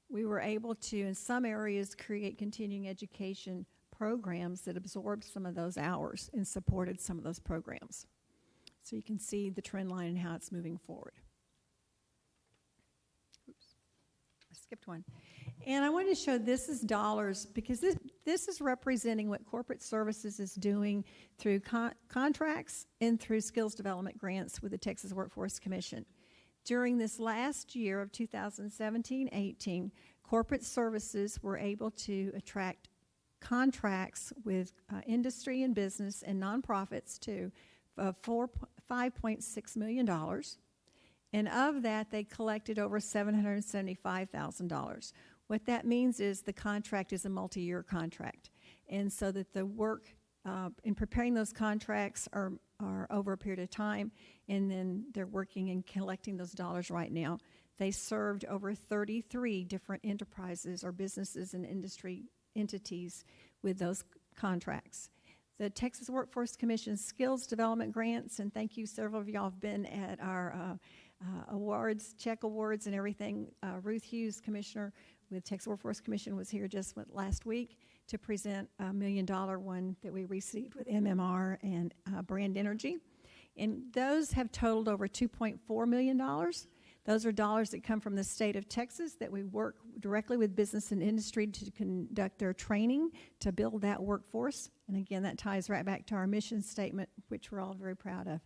We were able to, in some areas, create continuing education programs that absorbed some of those hours and supported some of those programs. So you can see the trend line and how it's moving forward. Oops, I skipped one. And I wanted to show this is dollars because this is representing what corporate services is doing through contracts and through skills development grants with the Texas Workforce Commission. During this last year of 2017-18, corporate services were able to attract contracts with industry and business and nonprofits too of $5.6 million. And of that, they collected over $775,000. What that means is the contract is a multi-year contract. And so that the work in preparing those contracts are over a period of time, and then they're working and collecting those dollars right now. They served over 33 different enterprises or businesses and industry entities with those contracts. The Texas Workforce Commission Skills Development Grants, and thank you, several of y'all have been at our awards, check awards and everything. Ruth Hughes, Commissioner with Texas Workforce Commission, was here just last week to present a $1 million one that we received with MMR and Brand Energy. And those have totaled over $2.4 million. Those are dollars that come from the state of Texas that we work directly with business and industry to conduct their training to build that workforce. And again, that ties right back to our mission statement, which we're all very proud of.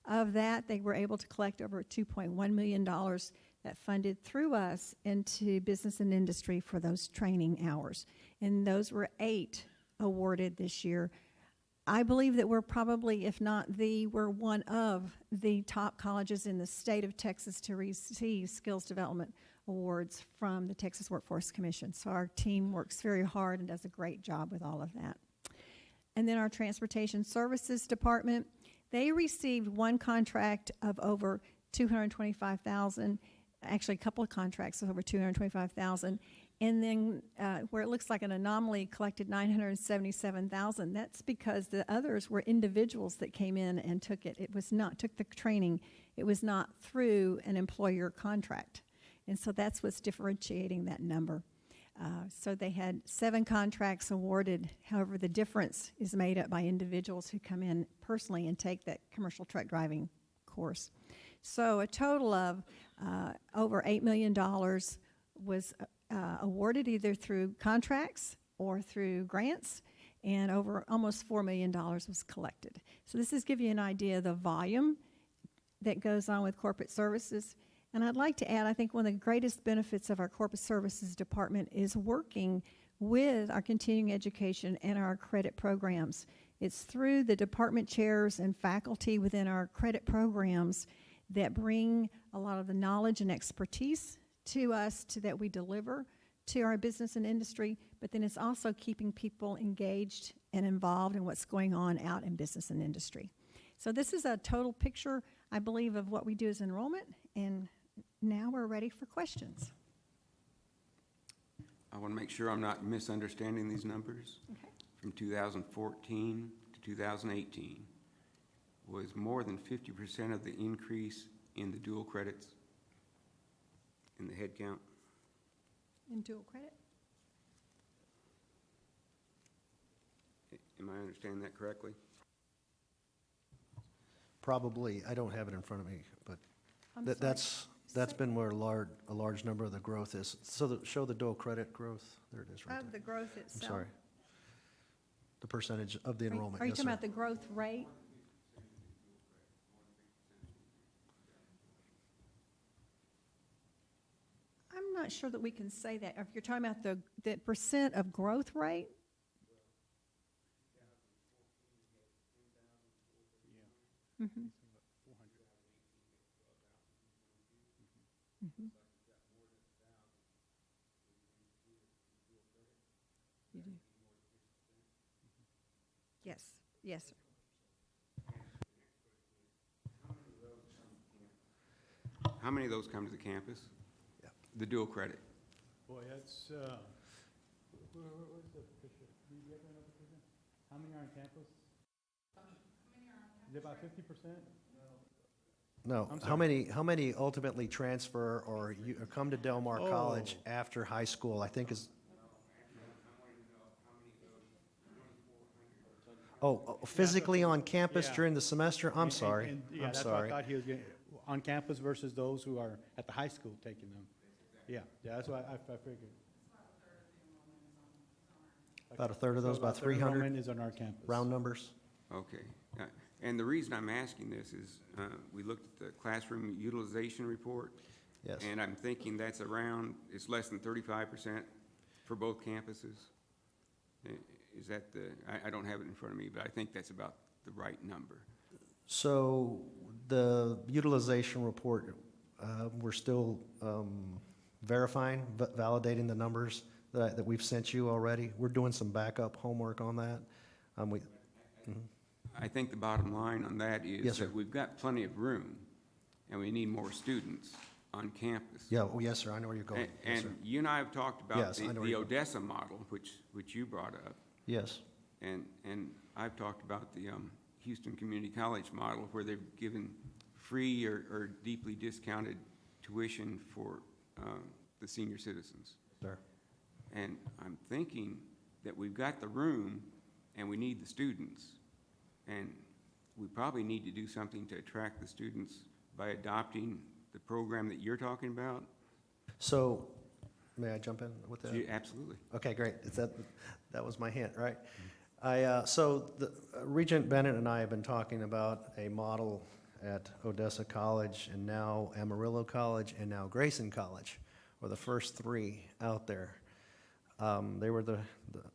Of that, they were able to collect over $2.1 million that funded through us into business and industry for those training hours. And those were 8 awarded this year. I believe that we're probably, if not we're one of the top colleges in the state of Texas to receive skills development awards from the Texas Workforce Commission. So our team works very hard and does a great job with all of that. And then our Transportation Services Department, they received one contract of over $225,000, actually a couple of contracts of over $225,000. And then where it looks like an anomaly, collected $977,000. That's because the others were individuals that came in and took it. It was not, took the training. It was not through an employer contract. And so that's what's differentiating that number. So they had 7 contracts awarded. However, the difference is made up by individuals who come in personally and take that commercial truck driving course. So a total of over $8 million was awarded either through contracts or through grants, and over almost $4 million was collected. So this is give you an idea of the volume that goes on with corporate services. And I'd like to add, I think one of the greatest benefits of our corporate services department is working with our continuing education and our credit programs. It's through the department chairs and faculty within our credit programs that bring a lot of the knowledge and expertise to us that we deliver to our business and industry, but then it's also keeping people engaged and involved in what's going on out in business and industry. So this is a total picture, I believe, of what we do as enrollment, and now we're ready for questions. I want to make sure I'm not misunderstanding these numbers. Okay. From 2014 to 2018, was more than 50% of the increase in the dual credits in the head count? In dual credit? Am I understanding that correctly? Probably, I don't have it in front of me, but I'm sorry. that's been where a large number of the growth is. So show the dual credit growth. There it is right Of there. the growth I'm itself. sorry. The percentage of the enrollment, Are you yes, talking sir. about the growth rate? I'm not sure that we can say that. If you're talking about the percent of growth rate, Mhm. Mhm. You do. Yes, yes, sir. How many of those come to the campus? Yeah. The dual credit? Boy, that's, where's the picture? Do you have another picture? How many are on campus? Is it about 50%? No, I'm how many ultimately transfer or come to Del Mar College after high school, I think is. Oh, physically on campus Yeah. during the semester? I'm sorry. Yeah, I'm that's what I sorry. thought he was getting, on campus versus those who are at the high school taking them. Yeah, that's what I figured. About a third of So those, about third 300, enrollment is on our campus. round numbers? Okay. And the reason I'm asking this is we looked at the classroom utilization report. Yes. And I'm thinking that's around, it's less than 35% for both campuses. Is that I don't have it in front of me, but I think that's about the right number. So the utilization report, we're still verifying, validating the numbers that we've sent you already. We're doing some backup homework on that. I think the bottom line on that is Yes, sir. that we've got plenty of room, and we need more students on campus. Yeah, oh, yes, sir, I know where you're going. Yes, sir. And you and I have talked about Yes, I know where the you're going. Odessa model, which you brought up. Yes, And I've talked about the Houston Community College model, where they've given free or deeply discounted tuition for the senior citizens. sir. And I'm thinking that we've got the room and we need the students. And we probably need to do something to attract the students by adopting the program that you're talking about. So, may I jump in with that? Absolutely. Okay, great. That was my hint, right? So Regent Bennett and I have been talking about a model at Odessa College and now Amarillo College and now Grayson College, were the first three out there. They were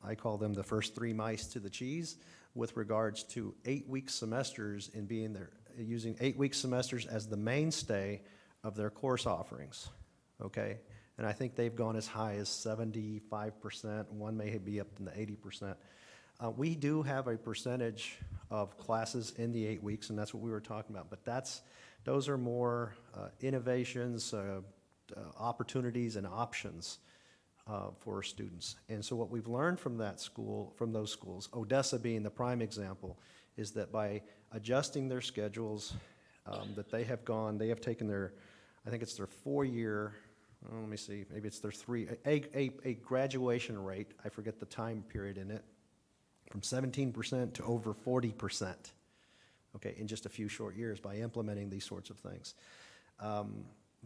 I call them the first three mice to the cheese with regards to 8-week semesters and being there, using 8-week semesters as the mainstay of their course offerings, okay? And I think they've gone as high as 75%, one may be up in the 80%. We do have a percentage of classes in the 8 weeks, and that's what we were talking about, but those are more innovations, opportunities and options for students. And so what we've learned from those schools, Odessa being the prime example, is that by adjusting their schedules, that they have taken I think it's their 4-year, let me see, maybe it's their a graduation rate, I forget the time period in it, from 17% to over 40%, okay, in just a few short years by implementing these sorts of things.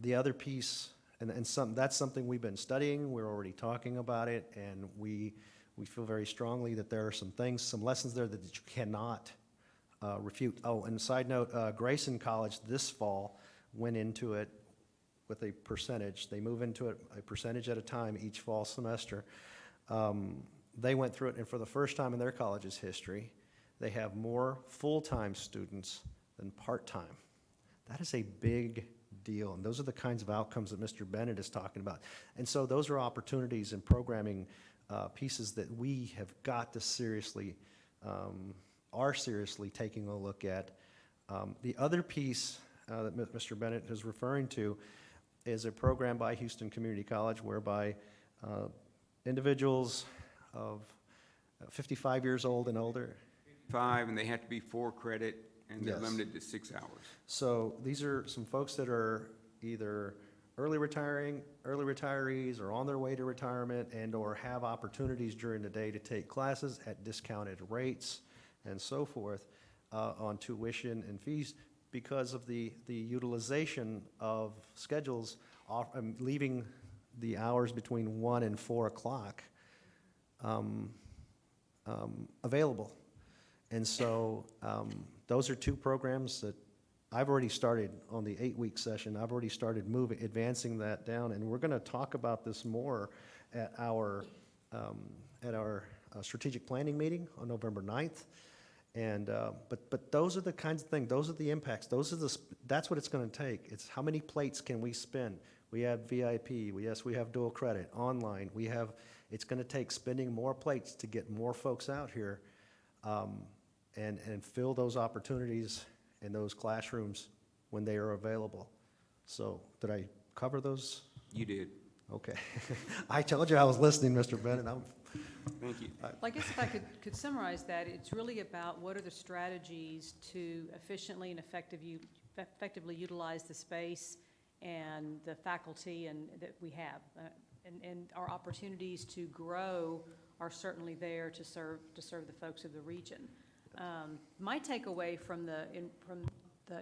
The other piece, that's something we've been studying, we're already talking about it, and we feel very strongly that there are some things, some lessons there that you cannot refute. Oh, and side note, Grayson College this fall went into it with a percentage. They move into it a percentage at a time each fall semester. They went through it, and for the first time in their college's history, they have more full-time students than part-time. That is a big deal, and those are the kinds of outcomes that Mr. Bennett is talking about. And so those are opportunities and programming pieces that we have got to seriously, are seriously taking a look at. The other piece that Mr. Bennett is referring to is a program by Houston Community College whereby individuals of 55 years old and older. 5, and they have to be 4 credit, and they're Yes. limited to 6 hours. So these are some folks that are either early retirees, or on their way to retirement, and or have opportunities during the day to take classes at discounted rates and so forth on tuition and fees because of the utilization of schedules leaving the hours between 1 and 4 o'clock available. And so those are 2 programs that I've already started on the 8-week session. I've already started advancing that down, and we're going to talk about this more at our strategic planning meeting on November 9th. And but those are the kinds of things. Those are the impacts. That's what it's going to take. It's how many plates can we spin? We have VIP. We have dual credit online. It's going to take spending more plates to get more folks out here, and fill those opportunities in those classrooms when they are available. So did I cover those? You did. Okay. I told you I was listening, Mr. Bennett. Thank you. Well, I guess if I could summarize that, it's really about what are the strategies to efficiently and effectively utilize the space and the faculty that we have. And our opportunities to grow are certainly there to serve the folks of the region. My takeaway from the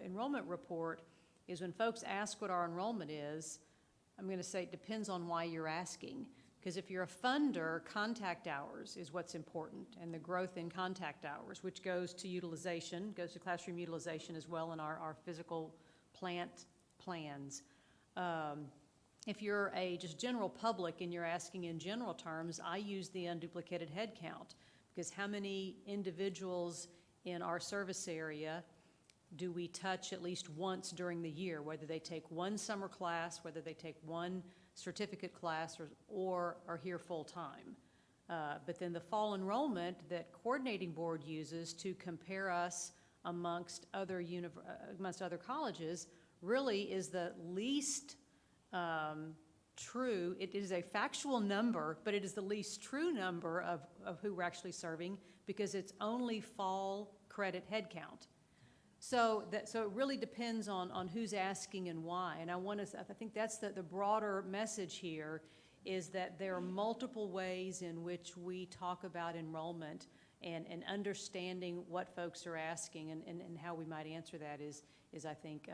enrollment report is when folks ask what our enrollment is, I'm going to say it depends on why you're asking. Because if you're a funder, contact hours is what's important, and the growth in contact hours, which goes to utilization, goes to classroom utilization as well in our physical plant plans. If you're a just general public and you're asking in general terms, I use the unduplicated head count, because how many individuals in our service area do we touch at least once during the year, whether they take one summer class, whether they take one certificate class, or are here full-time. But then the fall enrollment that coordinating board uses to compare us amongst other colleges really is the least true. It is a factual number, but it is the least true number of who we're actually serving, because it's only fall credit head count. So it really depends on who's asking and why. And I think that's the broader message here, is that there are multiple ways in which we talk about enrollment, and understanding what folks are asking and how we might answer that is I think,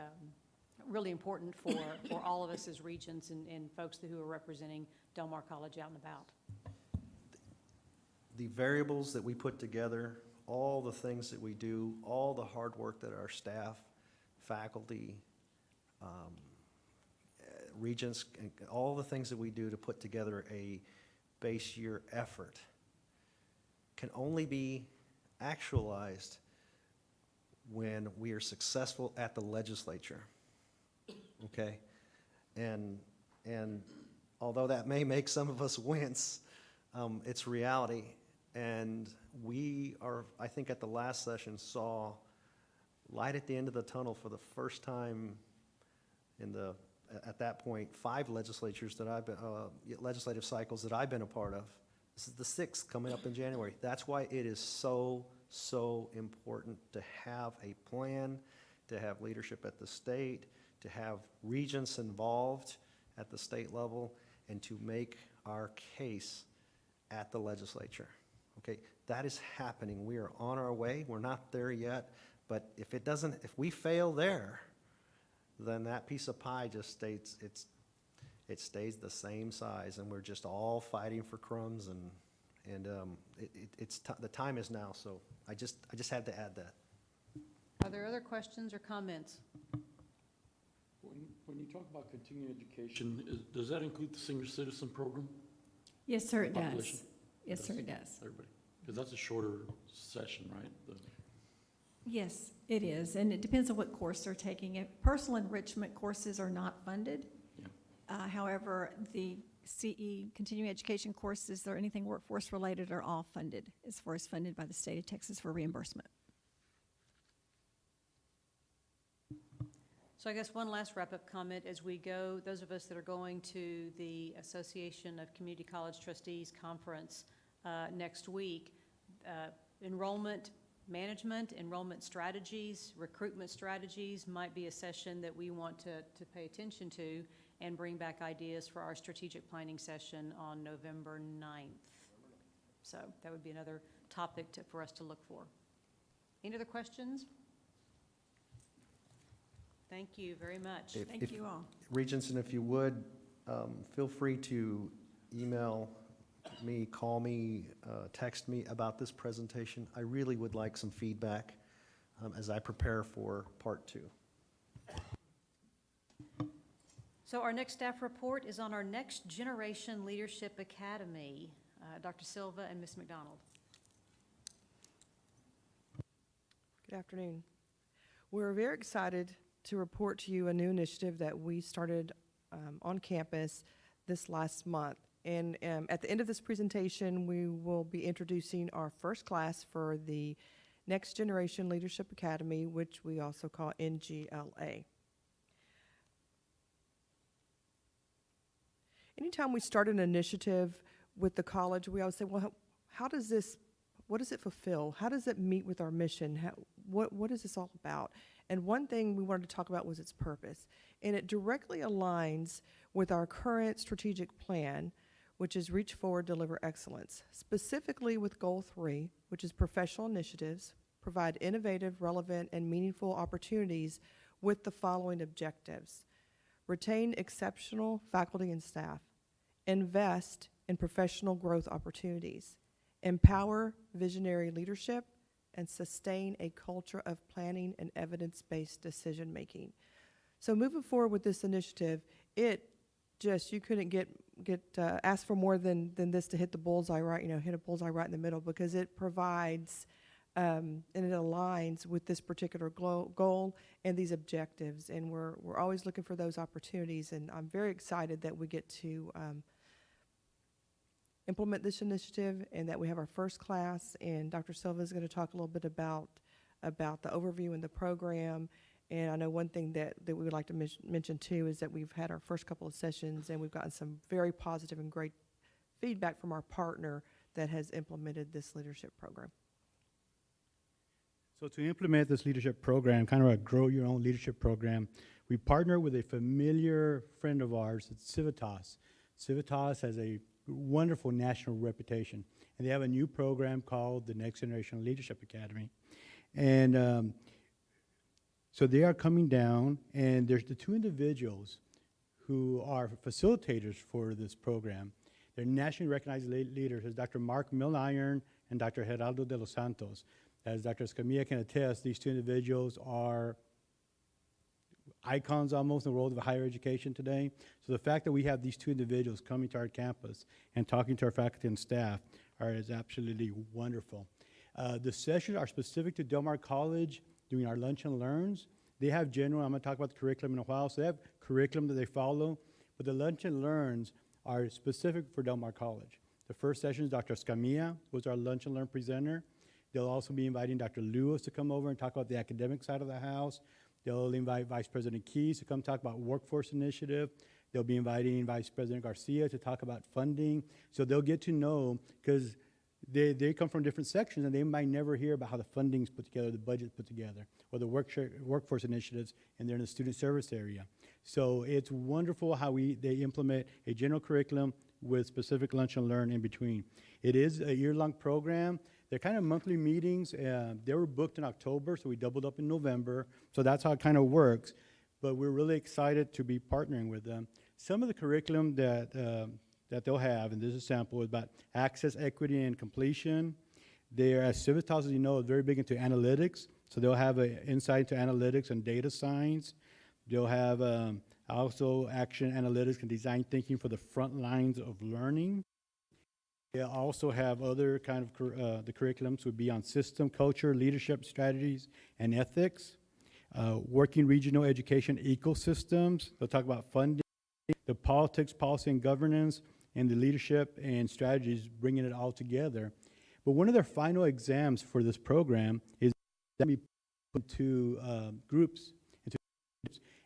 really important for all of us as Regents and folks who are representing Del Mar College out and about. The variables that we put together, all the things that we do, all the hard work that our staff, faculty, regents, and all the things that we do to put together a base year effort can only be actualized when we are successful at the legislature, okay? And although that may make some of us wince, it's reality. And we are, I think at the last session, saw light at the end of the tunnel for the first time at that point, 5 legislatures that I've been, legislative cycles that I've been a part of. This is the 6th coming up in January. That's why it is so important to have a plan, to have leadership at the state, to have regents involved at the state level, and to make our case at the legislature. Okay, that is happening. We are on our way. We're not there yet, But if it doesn't, if we fail there, then that piece of pie just stays, it stays the same size, and we're just all fighting for crumbs, and the time is now, so I just had to add that. Are there other questions or comments? When you talk about continuing education, does that include the senior citizen program? Yes, sir, it Population? does. Yes, sir, it does. Everybody, because that's a shorter session, right? Yes, it is, and it depends on what course they're taking. Personal enrichment courses are not funded. Yeah. However, the CE, continuing education courses or anything workforce-related are all funded, as far as funded by the state of Texas for reimbursement. So I guess one last wrap-up comment as we go, those of us that are going to the Association of Community College Trustees Conference next week, enrollment management, enrollment strategies, recruitment strategies might be a session that we want to pay attention to and bring back ideas for our strategic planning session on November 9th. So that would be another topic for us to look for. Any other questions? Thank you very much. Thank you all. Regents, and if you would, feel free to email me, call me, text me about this presentation. I really would like some feedback as I prepare for part 2. So our next staff report is on our Next Generation Leadership Academy. Dr. Silva and Ms. McDonald. Good afternoon. We're very excited to report to you a new initiative that we started on campus this last month. And at the end of this presentation, we will be introducing our first class for the Next Generation Leadership Academy, which we also call NGLA. Anytime we start an initiative with the college, we always say, well, what does it fulfill? How does it meet with our mission? What is this all about? And one thing we wanted to talk about was its purpose. And it directly aligns with our current strategic plan, which is Reach Forward, Deliver Excellence, specifically with Goal 3, which is professional initiatives, provide innovative, relevant, and meaningful opportunities with the following objectives: retain exceptional faculty and staff, invest in professional growth opportunities, empower visionary leadership, and sustain a culture of planning and evidence-based decision-making. So moving forward with this initiative, you couldn't get ask for more than this to hit the bullseye right, hit a bullseye right in the middle, because it provides and it aligns with this particular goal and these objectives. And we're always looking for those opportunities, and I'm very excited that we get to implement this initiative and that we have our first class. And Dr. Silva is going to talk a little bit about the overview and the program. And I know one thing that we would like to mention too is that we've had our first couple of sessions and we've gotten some very positive and great feedback from our partner that has implemented this leadership program. So to implement this leadership program, kind of a grow your own leadership program, we partner with a familiar friend of ours, it's Civitas. Civitas has a wonderful national reputation, and they have a new program called the Next Generation Leadership Academy. And so they are coming down, and there's the two individuals who are facilitators for this program. They're nationally recognized leaders, as Dr. Mark Milliron and Dr. Geraldo de los Santos. As Dr. Escamilla can attest, these two individuals are icons almost in the world of higher education today. So the fact that we have these two individuals coming to our campus and talking to our faculty and staff is absolutely wonderful. The sessions are specific to Del Mar College doing our lunch and learns. They have general, I'm going to talk about the curriculum in a while, so they have curriculum that they follow, but the lunch and learns are specific for Del Mar College. The first session is Dr. Escamilla was our lunch and learn presenter. They'll also be inviting Dr. Lewis to come over and talk about the academic side of the house. They'll invite Vice President Keys to come talk about workforce initiative. They'll be inviting Vice President Garcia to talk about funding. So they'll get to know, because they come from different sections and they might never hear about how the funding's put together, the budget's put together, or the workforce initiatives, and they're in the student service area. So it's wonderful how they implement a general curriculum with specific lunch and learn in between. It is a year-long program They're kind of monthly meetings. They were booked in October, so we doubled up in November. So that's how it kind of works. But we're really excited to be partnering with them. Some of the curriculum that they'll have, and this is a sample, is about access, equity, and completion. They're, as Civitas, as you know, very big into analytics. So they'll have an insight into analytics and data science. They'll have also action analytics and design thinking for the front lines of learning. They'll also have other kind of, the curriculums would be on system, culture, leadership strategies, and ethics. Working regional education ecosystems. They'll talk about funding, the politics, policy, and governance, and the leadership and strategies, bringing it all together. But one of their final exams for this program is to be put into groups,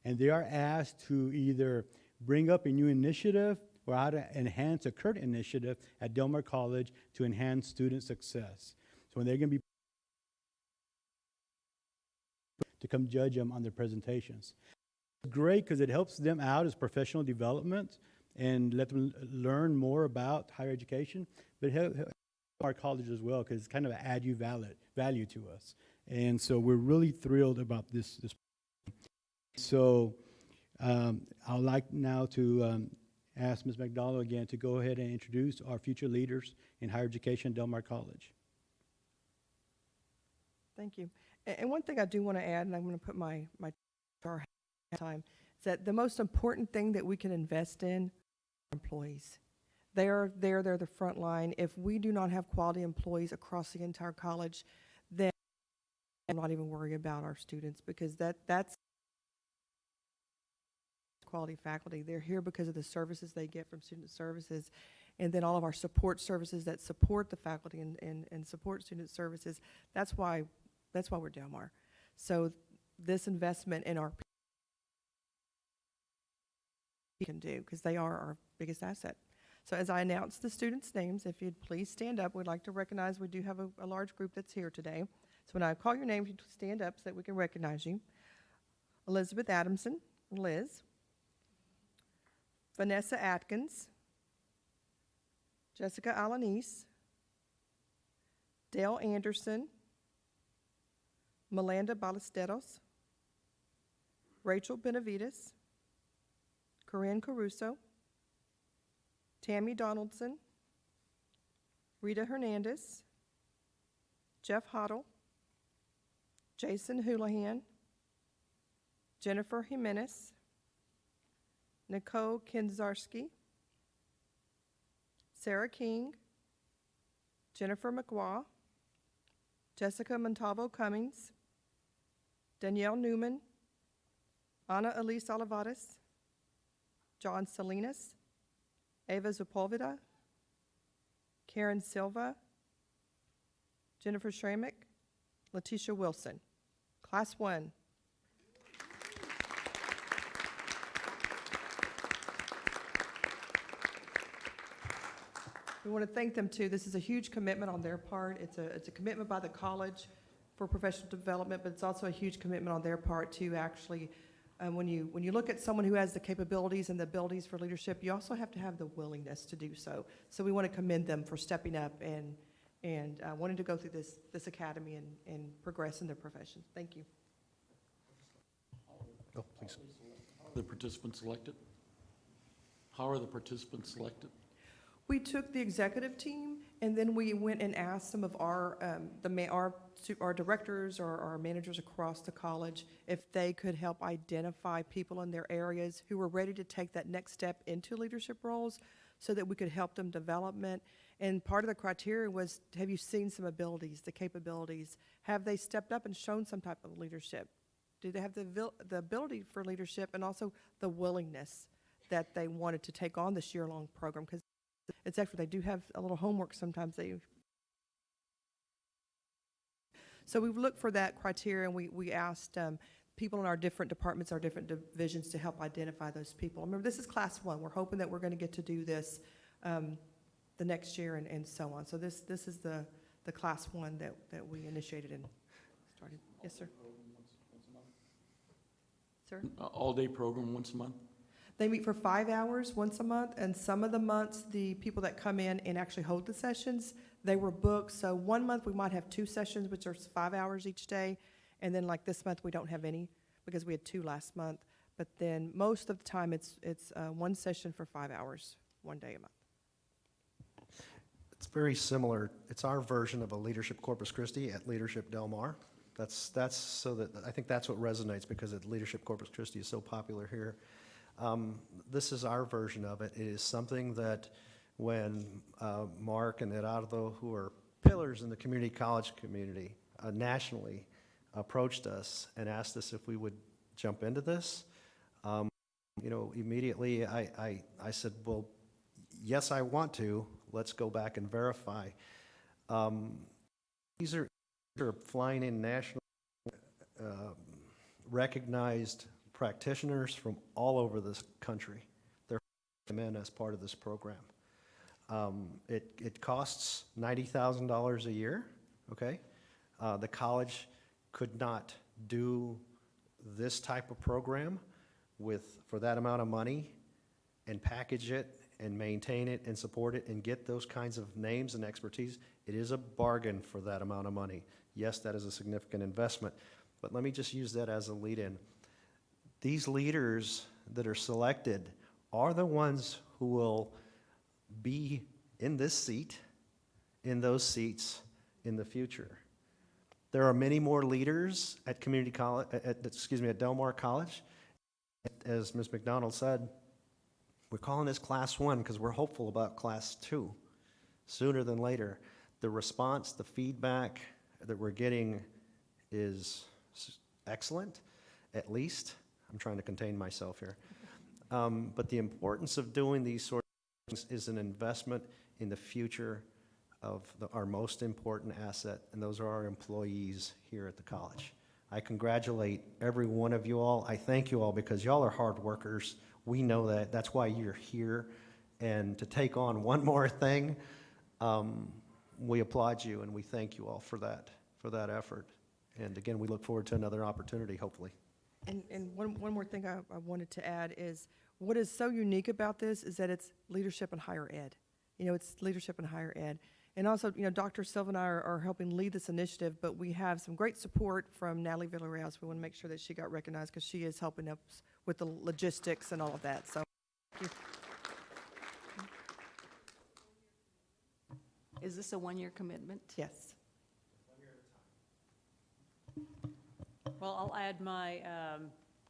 and they are asked to either bring up a new initiative or how to enhance a current initiative at Del Mar College to enhance student success. So when they're going to be to come judge them on their presentations. It's great because it helps them out as professional development and let them learn more about higher education, but it helps our college as well because it's kind of add you value to us. And so we're really thrilled about this. So I'd like now to ask Ms. McDonald again to go ahead and introduce our future leaders in higher education at Del Mar College. Thank you. And one thing I do want to add, and I'm going to put my time, is that the most important thing that we can invest in are employees. They're the front line. If we do not have quality employees across the entire college, then I'm not even worried about our students, because that's quality faculty. They're here because of the services they get from student services, and then all of our support services that support the faculty and support student services. That's why we're Del Mar. So this investment in our people can do, because they are our biggest asset. So as I announce the students' names, if you'd please stand up, we'd like to recognize we do have a large group that's here today. So when I call your name, you stand up so that we can recognize you. Elizabeth Adamson, Liz. Vanessa Atkins. Jessica Alanis. Dale Anderson. Melanda Ballesteros. Rachel Benavides. Corinne Caruso. Tammy Donaldson. Rita Hernandez. Jeff Hoddle. Jason Houlihan. Jennifer Jimenez. Nicole Kinzarski. Sarah King. Jennifer McGuire. Jessica Montalvo Cummings. Danielle Newman. Ana Elise Olivares. John Salinas. Ava Zapolveda. Karen Silva. Jennifer Shramick. Letitia Wilson. Class 1. We want to thank them too. This is a huge commitment on their part. It's a commitment by the college for professional development, but it's also a huge commitment on their part to actually, when you look at someone who has the capabilities and the abilities for leadership, you also have to have the willingness to do so. So we want to commend them for stepping up and wanting to go through this academy and progress in their profession. Thank you. Oh, please. How are the participants selected? How are the participants selected? We took the executive team, and then we went and asked some of our directors or our managers across the college if they could help identify people in their areas who were ready to take that next step into leadership roles, so that we could help them development. And part of the criteria was, have you seen some abilities, the capabilities? Have they stepped up and shown some type of leadership? Do they have the ability for leadership, and also the willingness that they wanted to take on this year-long program? Because it's actually, they do have a little homework sometimes. So we looked for that criteria, and we asked people in our different departments, our different divisions, to help identify those people. Remember, this is class 1. We're hoping that we're going to get to do this the next year and so on. So this is the class 1 that we initiated and started. Yes, sir. Once a month? Sir? All-day program once a month? They meet for 5 hours once a month, and some of the months, the people that come in and actually hold the sessions, they were booked. So one month, we might have 2 sessions, which are 5 hours each day. And then like this month, we don't have any because we had 2 last month. But then most of the time, it's one session for 5 hours, one day a month. It's very similar. It's our version of a Leadership Corpus Christi at Leadership Del Mar. That's so that, I think that's what resonates because Leadership Corpus Christi is so popular here. This is our version of it. It is something that when Mark and Gerardo, who are pillars in the community college community nationally, approached us and asked us if we would jump into this, immediately I said, well, yes, I want to. Let's go back and verify. These are flying in national recognized practitioners from all over this country. They're in as part of this program. It costs $90,000 a year, okay? The college could not do this type of program for that amount of money and package it and maintain it and support it and get those kinds of names and expertise. It is a bargain for that amount of money. Yes, that is a significant investment, but let me just use that as a lead-in. These leaders that are selected are the ones who will be in this seat, in those seats in the future. There are many more leaders at community college, at Del Mar College. As Ms. McDonald said, we're calling this Class 1 because we're hopeful about Class 2 sooner than later. The response, the feedback that we're getting is excellent, at least. I'm trying to contain myself here. But the importance of doing these sort of things is an investment in the future of our most important asset, and those are our employees here at the college. I congratulate every one of you all. I thank you all because y'all are hard workers. We know that. That's why you're here. And to take on one more thing, we applaud you and we thank you all for that effort. And again, we look forward to another opportunity, hopefully. And one more thing I wanted to add is what is so unique about this is that it's leadership in higher ed. It's leadership in higher ed. And also, Dr. Silva and I are helping lead this initiative, but we have some great support from Natalie Villarreal, so we want to make sure that she got recognized because she is helping us with the logistics and all of that. So, thank you. Is this a one-year commitment? Yes. Well, I'll add my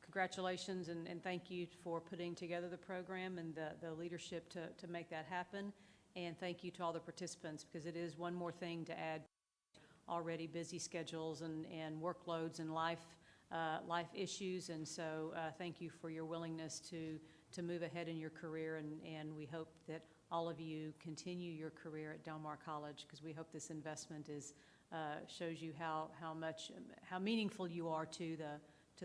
congratulations and thank you for putting together the program and the leadership to make that happen. And thank you to all the participants because it is one more thing to add already busy schedules and workloads and life issues. And so thank you for your willingness to move ahead in your career. And we hope that all of you continue your career at Del Mar College because we hope this investment shows you how meaningful you are to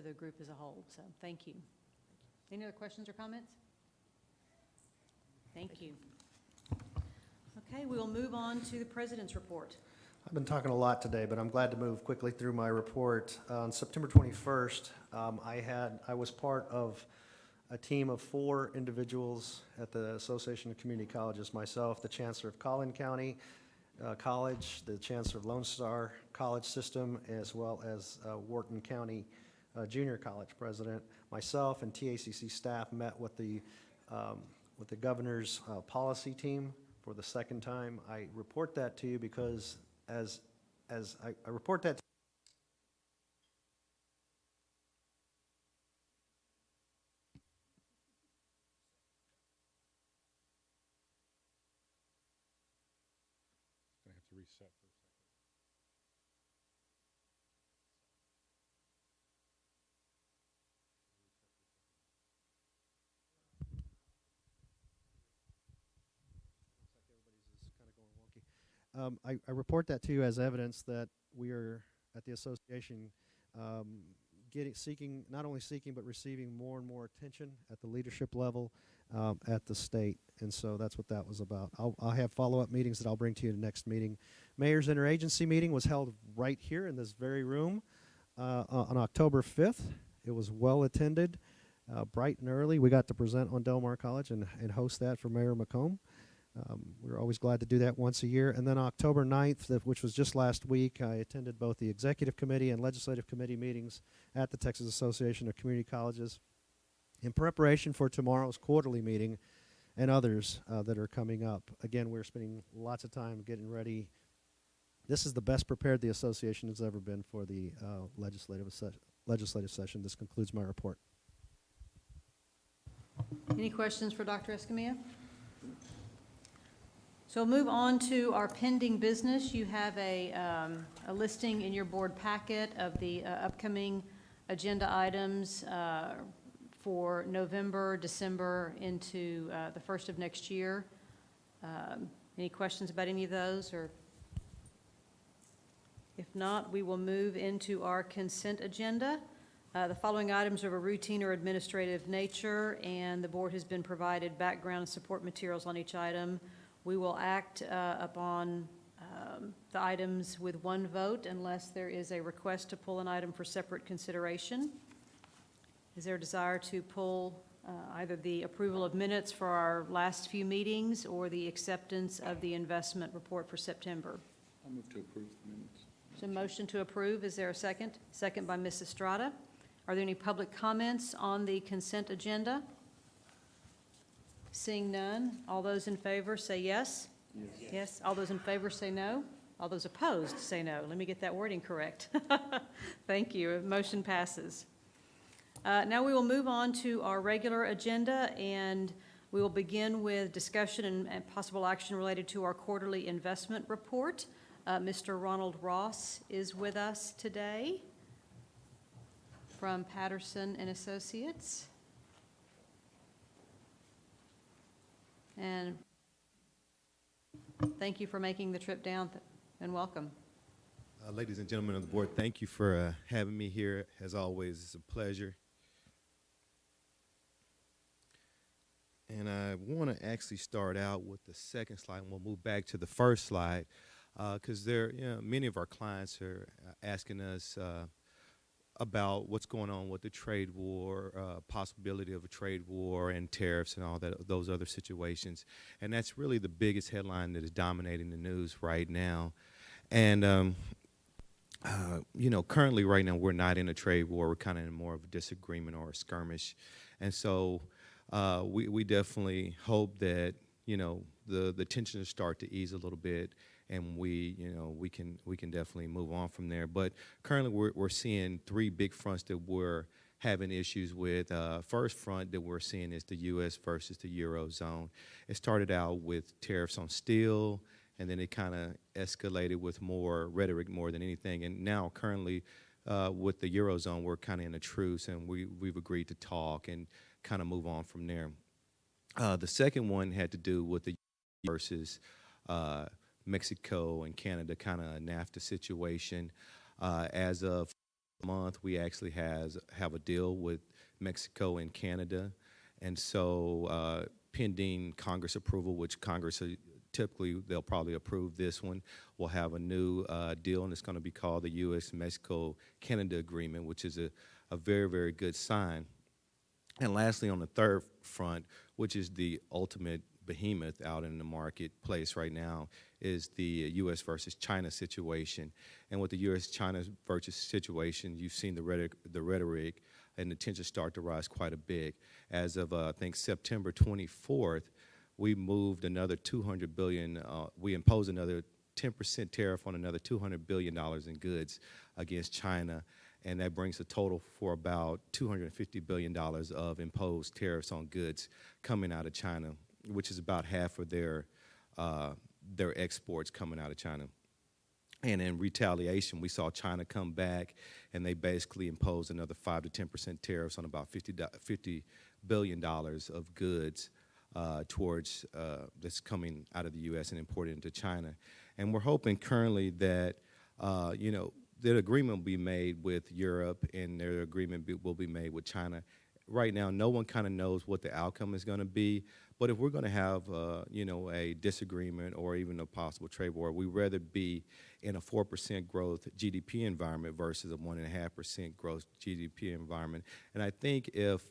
the group as a whole. So thank you. Any other questions or comments? Thank you. Okay, we will move on to the President's report. I've been talking a lot today, but I'm glad to move quickly through my report. On September 21st, I was part of a team of 4 individuals at the Association of Community Colleges, myself, the Chancellor of Collin County College, the Chancellor of Lone Star College System, as well as Wharton County Junior College President. Myself and TACC staff met with the governor's policy team for the second time. I report that to you because as I report that to I have to reset for a second. I report that to you as evidence that we are at the association not only seeking but receiving more and more attention at the leadership level at the state, and so that's what that was about. I'll have follow-up meetings that I'll bring to you in the next meeting. Mayor's Interagency meeting was held right here in this very room on October 5th. It was well attended. bright and early. We got to present on Del Mar College and host that for Mayor McComb. We're always glad to do that once a year. And then October 9th, which was just last week, I attended both the Executive Committee and Legislative Committee meetings at the Texas Association of Community Colleges in preparation for tomorrow's quarterly meeting and others that are coming up. Again, we're spending lots of time getting ready. This is the best prepared the association has ever been for the legislative session. This concludes my report. Any questions for Dr. Escamilla? So we'll move on to our pending business. You have a listing in your board packet of the upcoming agenda items for November, December, into the first of next year. Any questions about any of those? Or if not, we will move into our consent agenda. The following items are of a routine or administrative nature, and the board has been provided background and support materials on each item. We will act upon the items with one vote unless there is a request to pull an item for separate consideration. Is there a desire to pull either the approval of minutes for our last few meetings or the acceptance of the investment report for September? I move to approve the minutes. So motion to approve. Is there a second? Second by Ms. Estrada. Are there any public comments on the consent agenda? Seeing none, all those in favor say yes. Yes. Yes. All those in favor say no. All those opposed say no. Let me get that wording correct. Thank you. Motion passes. Now we will move on to our regular agenda, and we will begin with discussion and possible action related to our quarterly investment report. Mr. Ronald Ross is with us today from Patterson and Associates. And thank you for making the trip down, and welcome. Ladies and gentlemen of the board, thank you for having me here. As always, it's a pleasure. And I want to actually start out with the second slide, and we'll move back to the first slide, because many of our clients are asking us about what's going on with the trade war, possibility of a trade war and tariffs and all that, those other situations. And that's really the biggest headline that is dominating the news right now. And, currently right now we're not in a trade war. We're kind of in more of a disagreement or a skirmish. And so we definitely hope that, the tensions start to ease a little bit, and we can definitely move on from there. But currently we're seeing three big fronts that we're having issues with. First front that we're seeing is the U.S. versus the Eurozone. It started out with tariffs on steel, and then it kind of escalated with more rhetoric more than anything. And now currently with the Eurozone, we're kind of in a truce, and we've agreed to talk and kind of move on from there. The second one had to do with the versus Mexico and Canada, kind of a NAFTA situation. As of the month, we actually have a deal with Mexico and Canada, and so pending Congress approval, which Congress typically they'll probably approve this one, we'll have a new deal, and it's going to be called the U.S.-Mexico-Canada Agreement, which is a very, very good sign. And lastly, on the third front, which is the ultimate behemoth out in the marketplace right now, is the U.S. versus China situation. And with the U.S.-China versus situation, you've seen the rhetoric and the tensions start to rise quite a bit. As of, I think, September 24th, we moved another $200 billion, we imposed another 10% tariff on another $200 billion in goods against China. And that brings the total for about $250 billion of imposed tariffs on goods coming out of China, which is about half of their exports coming out of China. And in retaliation, we saw China come back, and they basically imposed another 5 to 10% tariffs on about $50 billion of goods towards that's coming out of the U.S. and imported into China. And we're hoping currently that, that agreement will be made with Europe, and their agreement will be made with China. Right now, no one kind of knows what the outcome is going to be. But if we're going to have, a disagreement or even a possible trade war, we'd rather be in a 4% growth GDP environment versus a 1.5% growth GDP environment. And I think if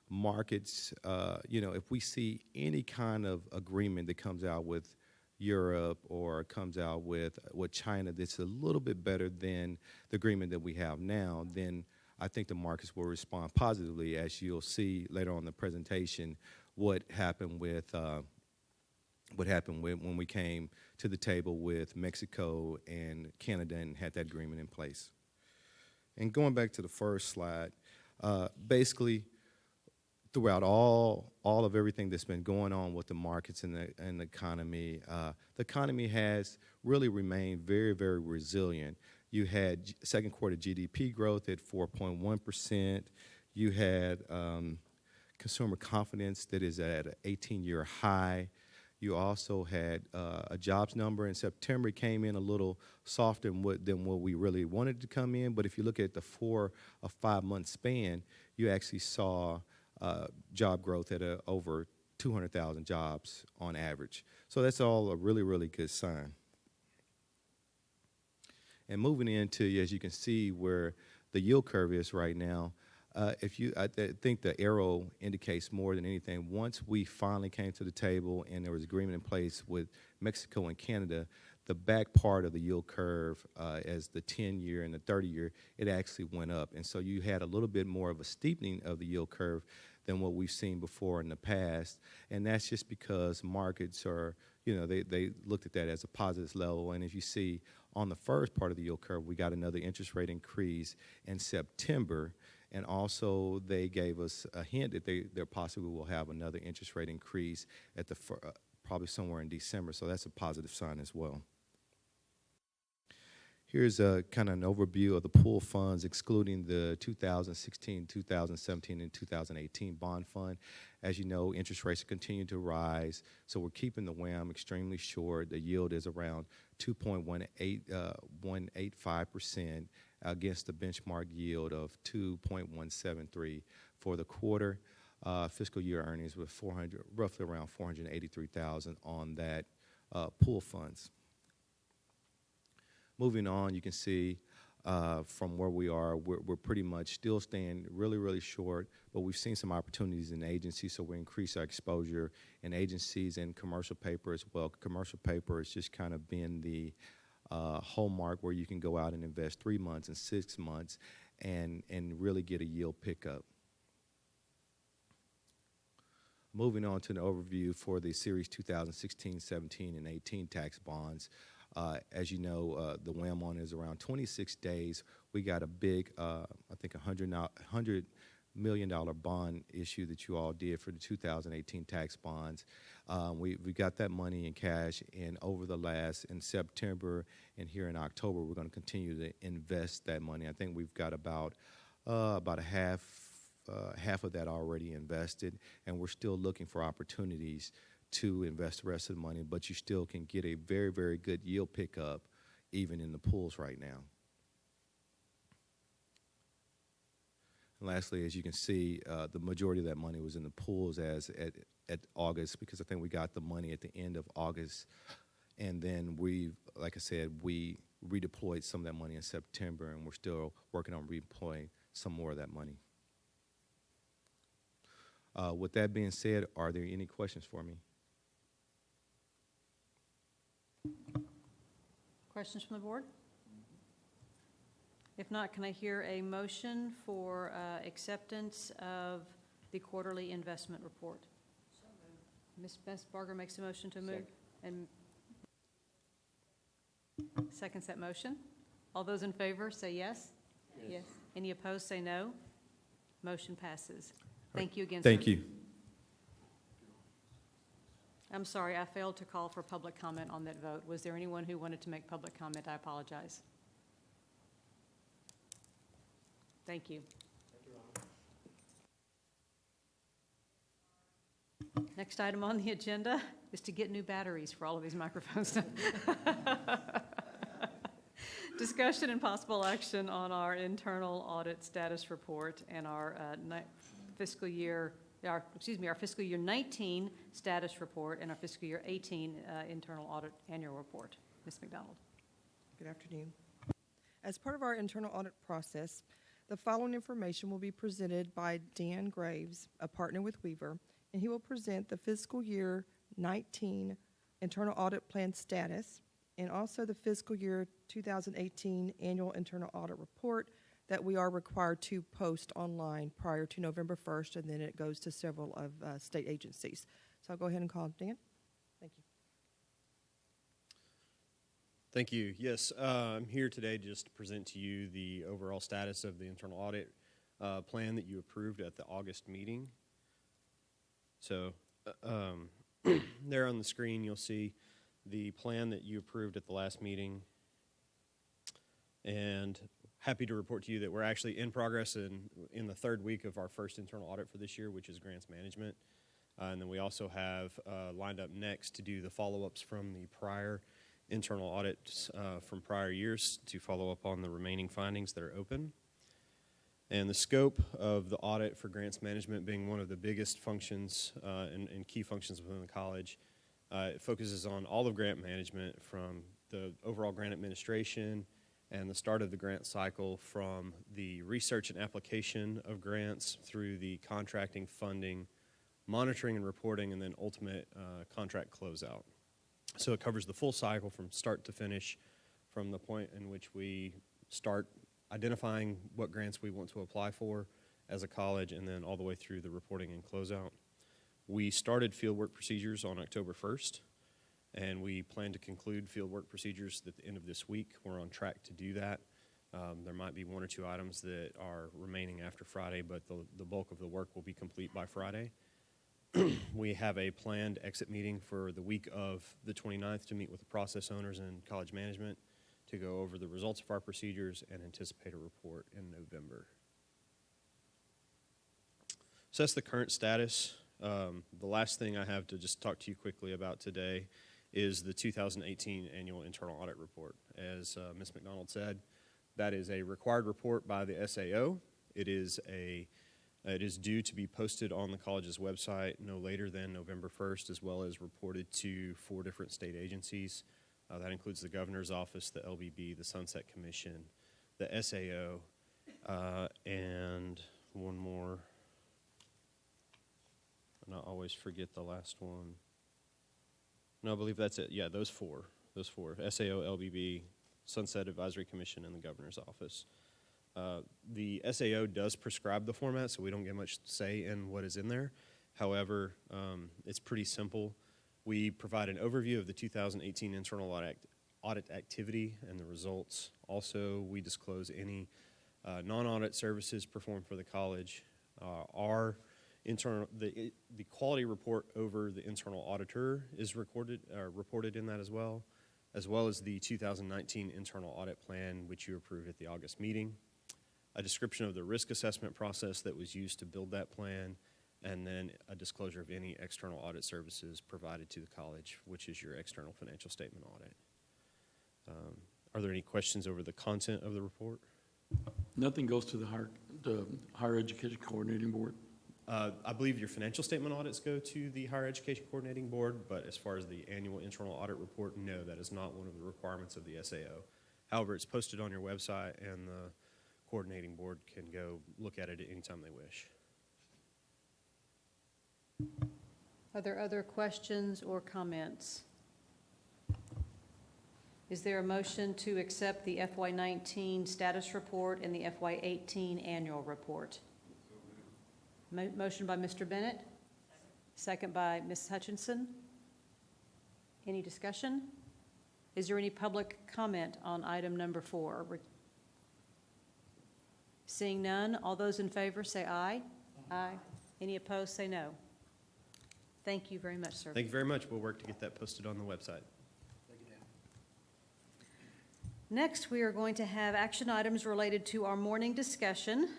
markets, if we see any kind of agreement that comes out with Europe or comes out with China that's a little bit better than the agreement that we have now, then I think the markets will respond positively, as you'll see later on in the presentation what happened with when we came to the table with Mexico and Canada and had that agreement in place. And going back to the first slide, basically, throughout all of everything that's been going on with the markets and the economy has really remained very, very resilient. You had second quarter GDP growth at 4.1%. You had consumer confidence that is at an 18-year high. You also had a jobs number in September. It came in a little softer than what we really wanted to come in. But if you look at the 4 or 5 month span, you actually saw job growth at over 200,000 jobs on average. So that's all a really, really good sign. And moving into, as you can see, where the yield curve is right now, I think the arrow indicates more than anything. Once we finally came to the table and there was agreement in place with Mexico and Canada, the back part of the yield curve, as the 10-year and the 30-year, it actually went up. And so you had a little bit more of a steepening of the yield curve than what we've seen before in the past. And that's just because markets are, they looked at that as a positive level. And if you see on the first part of the yield curve, we got another interest rate increase in September. And also they gave us a hint that they possibly will have another interest rate increase at probably somewhere in December. So that's a positive sign as well. Here's a kind of an overview of the pool funds, excluding the 2016, 2017, and 2018 bond fund. As you know, interest rates continue to rise, so we're keeping the WAM extremely short. The yield is around 2.185% against the benchmark yield of 2.173 for the quarter. Fiscal year earnings were roughly around $483,000 on that pool funds. Moving on, you can see from where we are, we're pretty much still staying really, really short, but we've seen some opportunities in agencies, so we increase our exposure in agencies and commercial paper as well. Commercial paper has just kind of been the hallmark where you can go out and invest 3 months and 6 months and really get a yield pickup. Moving on to an overview for the Series 2016, 17, and 18 tax bonds. As you know, the WAM on is around 26 days. We got a big, I think $100 million bond issue that you all did for the 2018 tax bonds. We got that money in cash, and in September and here in October, we're going to continue to invest that money. I think we've got about a half of that already invested, and we're still looking for opportunities to invest the rest of the money, but you still can get a very, very good yield pickup even in the pools right now. And lastly, as you can see, the majority of that money was in the pools at August, because I think we got the money at the end of August, and then like I said, we redeployed some of that money in September, and we're still working on redeploying some more of that money. With that being said, are there any questions for me? Questions from the board? If not, can I hear a motion for acceptance of the quarterly investment report? Ms. Barger makes a motion to move. And seconds that motion. All those in favor say yes. Yes. Any opposed say no. Motion passes. Thank you again, sir. Thank you. I'm sorry, I failed to call for public comment on that vote. Was there anyone who wanted to make public comment? I apologize. Thank you. Next item on the agenda is to get new batteries for all of these microphones. Discussion and possible action on our internal audit status report and our fiscal year 19 status report and our fiscal year 18 internal audit annual report. Ms. McDonald. Good afternoon. As part of our internal audit process, The following information will be presented by Dan Graves, a partner with Weaver, and he will present the fiscal year 19 internal audit plan status and also the fiscal year 2018 annual internal audit report that we are required to post online prior to November 1st, and then it goes to several of state agencies. So I'll go ahead and call Dan. Thank you. Thank you. Yes, I'm here today just to present to you the overall status of the internal audit plan that you approved at the August meeting. So there on the screen, you'll see the plan that you approved at the last meeting. And happy to report to you that we're actually in progress in the third week of our first internal audit for this year, which is grants management. And then we also have lined up next to do the follow-ups from the prior internal audits from prior years to follow up on the remaining findings that are open. And the scope of the audit for grants management being one of the biggest functions and key functions within the college, it focuses on all of grant management from the overall grant administration and the start of the grant cycle, from the research and application of grants through the contracting, funding, monitoring and reporting, and then ultimate contract closeout. So it covers the full cycle from start to finish, from the point in which we start identifying what grants we want to apply for as a college, and then all the way through the reporting and closeout. We started fieldwork procedures on October 1st, and we plan to conclude fieldwork procedures at the end of this week. We're on track to do that. There might be one or two items that are remaining after Friday, but the bulk of the work will be complete by Friday. We have a planned exit meeting for the week of the 29th to meet with the process owners and college management to go over the results of our procedures and anticipate a report in November. So that's the current status. The last thing I have to just talk to you quickly about today is the 2018 annual internal audit report. As Ms. McDonald said, that is a required report by the SAO. It is due to be posted on the college's website no later than November 1st, as well as reported to 4 different state agencies. That includes the Governor's Office, the LBB, the Sunset Commission, the SAO, and one more. And I always forget the last one. No, I believe that's it. Yeah, those four. SAO, LBB, Sunset Advisory Commission, and the Governor's Office. The SAO does prescribe the format, so we don't get much say in what is in there. However, it's pretty simple. We provide an overview of the 2018 internal audit activity and the results. Also, we disclose any non-audit services performed for the college. The quality report over the internal auditor is reported in that as well as the 2019 internal audit plan, which you approved at the August meeting. A description of the risk assessment process that was used to build that plan, and then a disclosure of any external audit services provided to the college, which is your external financial statement audit. Are there any questions over the content of the report? Nothing goes to the Higher Education Coordinating Board? I believe your financial statement audits go to the Higher Education Coordinating Board, but as far as the annual internal audit report, no, that is not one of the requirements of the SAO. However, it's posted on your website, and the coordinating board can go look at it at any time they wish. Are there other questions or comments? Is there a motion to accept the FY19 status report and the FY18 annual report? Motion by Mr. Bennett, second by Ms. Hutchinson. Any discussion? Is there any public comment on item number 4? Seeing none, all those in favor say aye. Aye. Any opposed say no. Thank you very much, sir. Thank you very much. We'll work to get that posted on the website. Next, we are going to have action items related to our morning discussion.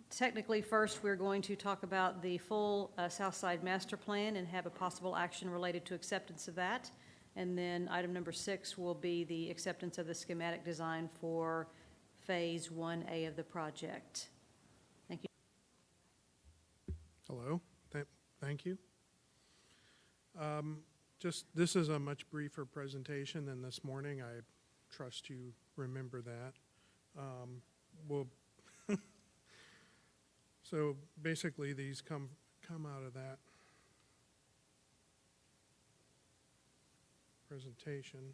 Technically, first, we're going to talk about the full Southside Master Plan and have a possible action related to acceptance of that. And then item number 6 will be the acceptance of the schematic design for Phase 1A of the project. Thank you. Hello. Thank you. This is a much briefer presentation than this morning. I trust you remember that. We'll So basically, these come out of that presentation.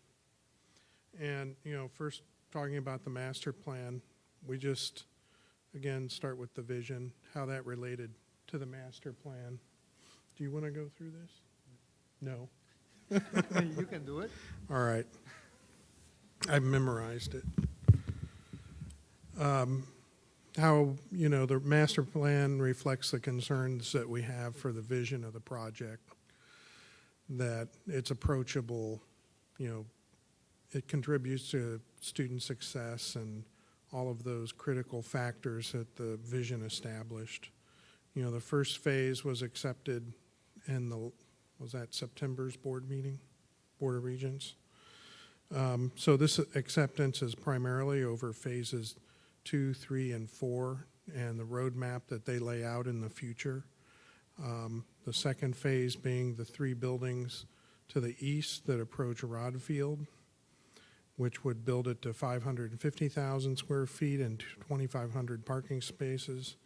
And, you know, first talking about the master plan, we just, again, start with the vision, how that related to the master plan. Do you want to go through this? No. You can do it. All right. I've memorized it. How, you know, the master plan reflects the concerns that we have for the vision of the project, that it's approachable, you know, it contributes to student success and all of those critical factors that the vision established. You know, the first phase was accepted in the, was that September's board meeting, Board of Regents? So this acceptance is primarily over phases 2, 3, and 4, and the roadmap that they lay out in the future. The second phase being the 3 buildings to the east that approach Rodfield, which would build it to 550,000 square feet and 2,500 parking spaces.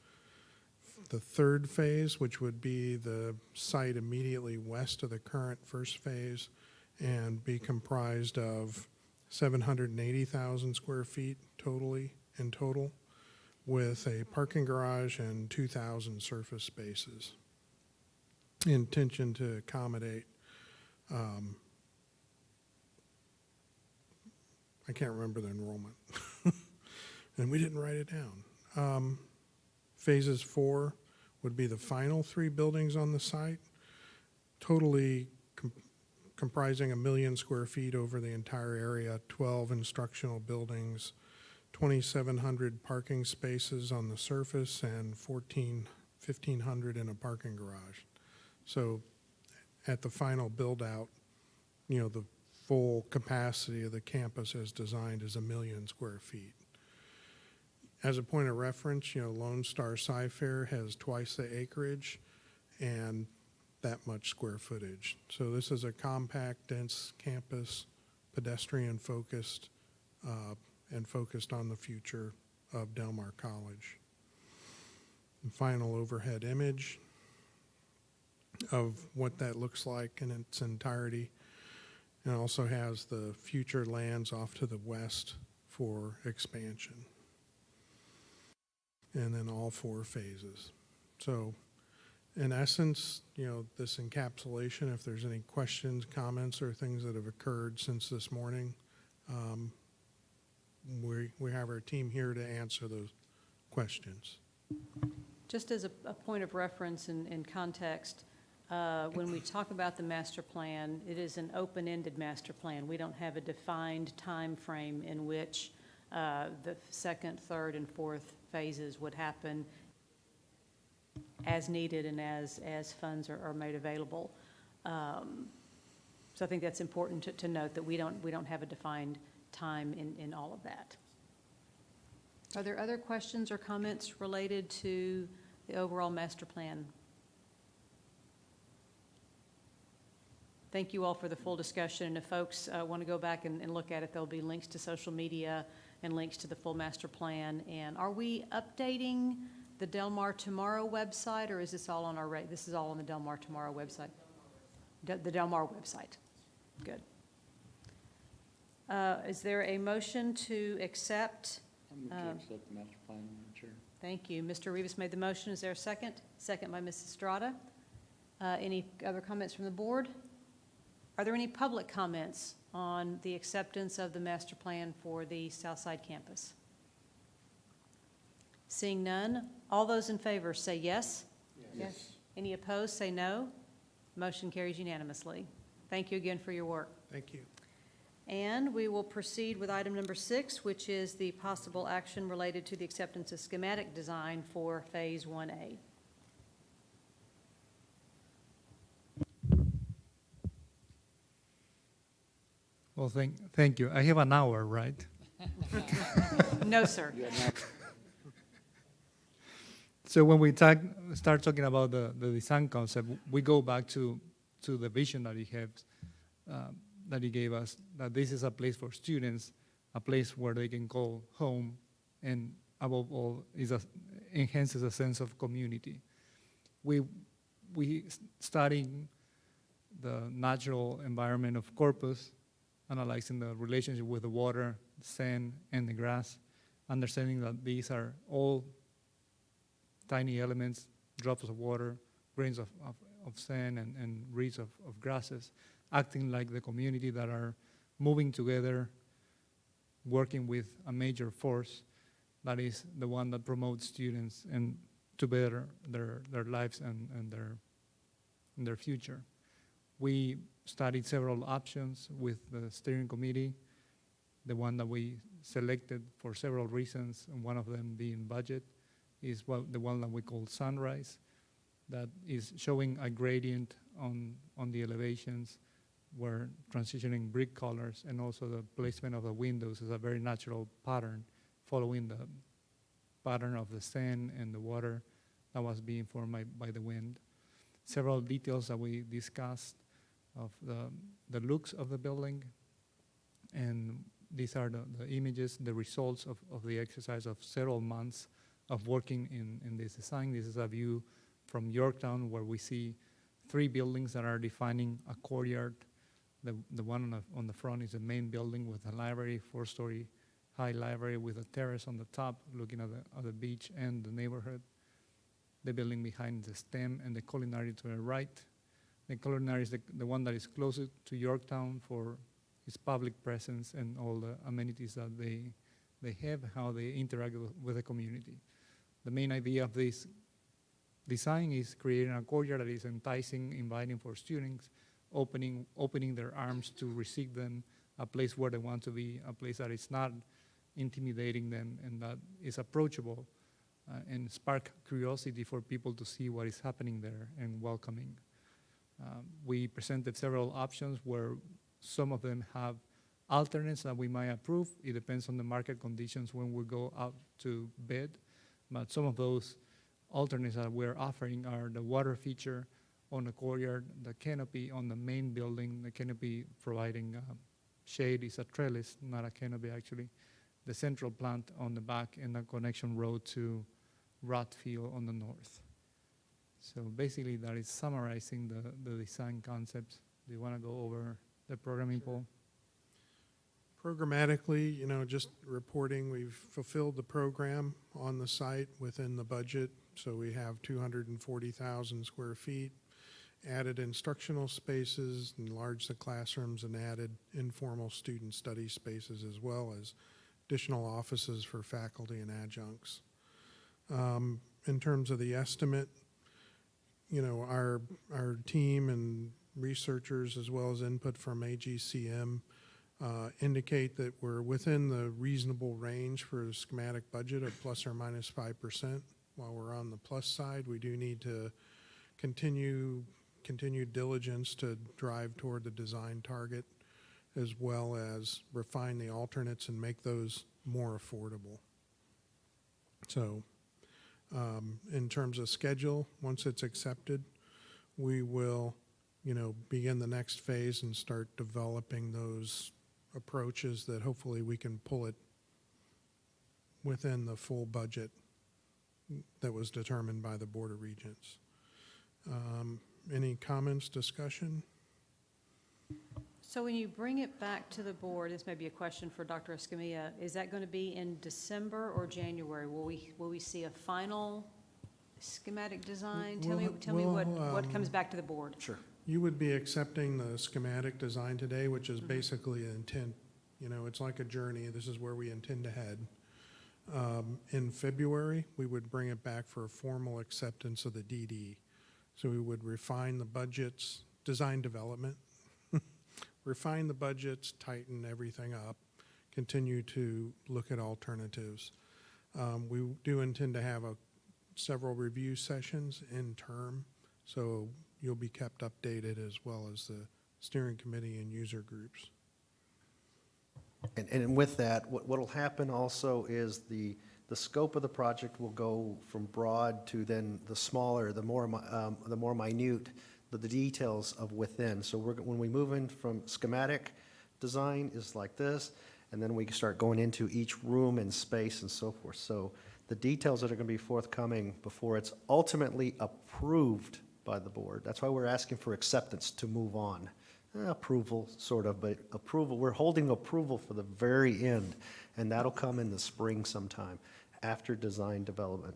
The third phase, which would be the site immediately west of the current first phase, and be comprised of 780,000 square feet in total, with a parking garage and 2,000 surface spaces. Intention to accommodate, I can't remember the enrollment, and we didn't write it down. Phases 4 would be the final 3 buildings on the site, totally comprising 1 million square feet over the entire area, 12 instructional buildings, 2,700 parking spaces on the surface, and 1,500 in a parking garage. So at the final build-out, you know, the full capacity of the campus as designed is 1 million square feet. As a point of reference, you know, Lone Star Sci-Fair has twice the acreage and that much square footage. So this is a compact, dense campus, pedestrian-focused, and focused on the future of Del Mar College. And final overhead image of what that looks like in its entirety. And also has the future lands off to the west for expansion. And then all 4 phases. So in essence, you know, this encapsulation, if there's any questions, comments, or things that have occurred since this morning, we have our team here to answer those questions. Just as a point of reference and context, when we talk about the master plan, it is an open-ended master plan. We don't have a defined time frame in which the second, third, and fourth phases would happen as needed and as funds are made available. So I think that's important to note that we don't have a defined time in all of that. Are there other questions or comments related to the overall master plan? Thank you all for the full discussion. And if folks want to go back and look at it, there'll be links to social media and links to the full master plan. And are we updating the Del Mar Tomorrow website, or is this all on this is all on the Del Mar Tomorrow website? The Del Mar website. Good. Is there a motion to accept? I move to accept the master plan, Madam Chair. Thank you. Mr. Rivas made the motion. Is there a second? Second by Mrs. Estrada. Any other comments from the board? Are there any public comments on the acceptance of the master plan for the Southside campus? Seeing none, all those in favor say yes. Yes. Any opposed say no. Motion carries unanimously. Thank you again for your work. Thank you. And we will proceed with item number 6, which is the possible action related to the acceptance of schematic design for Phase 1A. Well, thank you. I have an hour, right? No, sir. So when we start talking about the design concept, we go back to the vision that he gave us, that this is a place for students, a place where they can call home, and above all, enhances a sense of community. We study the natural environment of Corpus, analyzing the relationship with the water, the sand, and the grass, understanding that these are all tiny elements, drops of water, grains of sand, and reeds of grasses, acting like the community that are moving together, working with a major force that is the one that promotes students and to better their lives and their future. We studied several options with the steering committee, the one that we selected for several reasons, and one of them being budget, is the one that we call Sunrise, that is showing a gradient on the elevations where transitioning brick colors, and also the placement of the windows is a very natural pattern following the pattern of the sand and the water that was being formed by the wind. Several details that we discussed of the looks of the building, and these are the images, the results of the exercise of several months of working in this design. This is a view from Yorktown where we see 3 buildings that are defining a courtyard. The one on the front is the main building with a library, 4-story high library with a terrace on the top looking at the beach and the neighborhood. The building behind the STEM and the culinary to the right. The culinary is the one that is closest to Yorktown for its public presence and all the amenities that they have, how they interact with the community. The main idea of this design is creating a courtyard that is enticing, inviting for students, opening their arms to receive them, a place where they want to be, a place that is not intimidating them and that is approachable and spark curiosity for people to see what is happening there and welcoming. We presented several options where some of them have alternates that we might approve. It depends on the market conditions when we go out to bid, but some of those alternates that we're offering are the water feature on the courtyard, the canopy on the main building, the canopy providing shade is a trellis, not a canopy actually, the central plant on the back, and the connection road to Rot Field on the north. So basically that is summarizing the design concepts. Do you want to go over the programming, Paul? Programmatically, just reporting, we've fulfilled the program on the site within the budget. So we have 240,000 square feet, added instructional spaces, enlarged the classrooms, and added informal student study spaces, as well as additional offices for faculty and adjuncts. In terms of the estimate, our team and researchers, as well as input from AGCM, indicate that we're within the reasonable range for a schematic budget of plus or minus 5%. While we're on the plus side, we do need to continue diligence to drive toward the design target, as well as refine the alternates and make those more affordable. So in terms of schedule, once it's accepted, we will begin the next phase and start developing those approaches that hopefully we can pull it within the full budget that was determined by the Board of Regents. Any comments, discussion? So when you bring it back to the board, this may be a question for Dr. Escamilla, is that going to be in December or January? Will we see a final schematic design? Tell me what comes back to the board. Sure. You would be accepting the schematic design today, which is basically an intent. It's like a journey. This is where we intend to head. In February, we would bring it back for a formal acceptance of the DD. So we would refine the budgets, design development, refine the budgets, tighten everything up, continue to look at alternatives. We do intend to have several review sessions in term, so you'll be kept updated, as well as the steering committee and user groups. And with that, what will happen also is the scope of the project will go from broad to then the smaller, the more minute, the details of within. So when we move in from schematic design is like this, and then we start going into each room and space and so forth. So The details that are going to be forthcoming before it's ultimately approved by the board. That's why we're asking for acceptance to move on. Approval, sort of, but approval, we're holding approval for the very end, and that'll come in the spring sometime, after design development.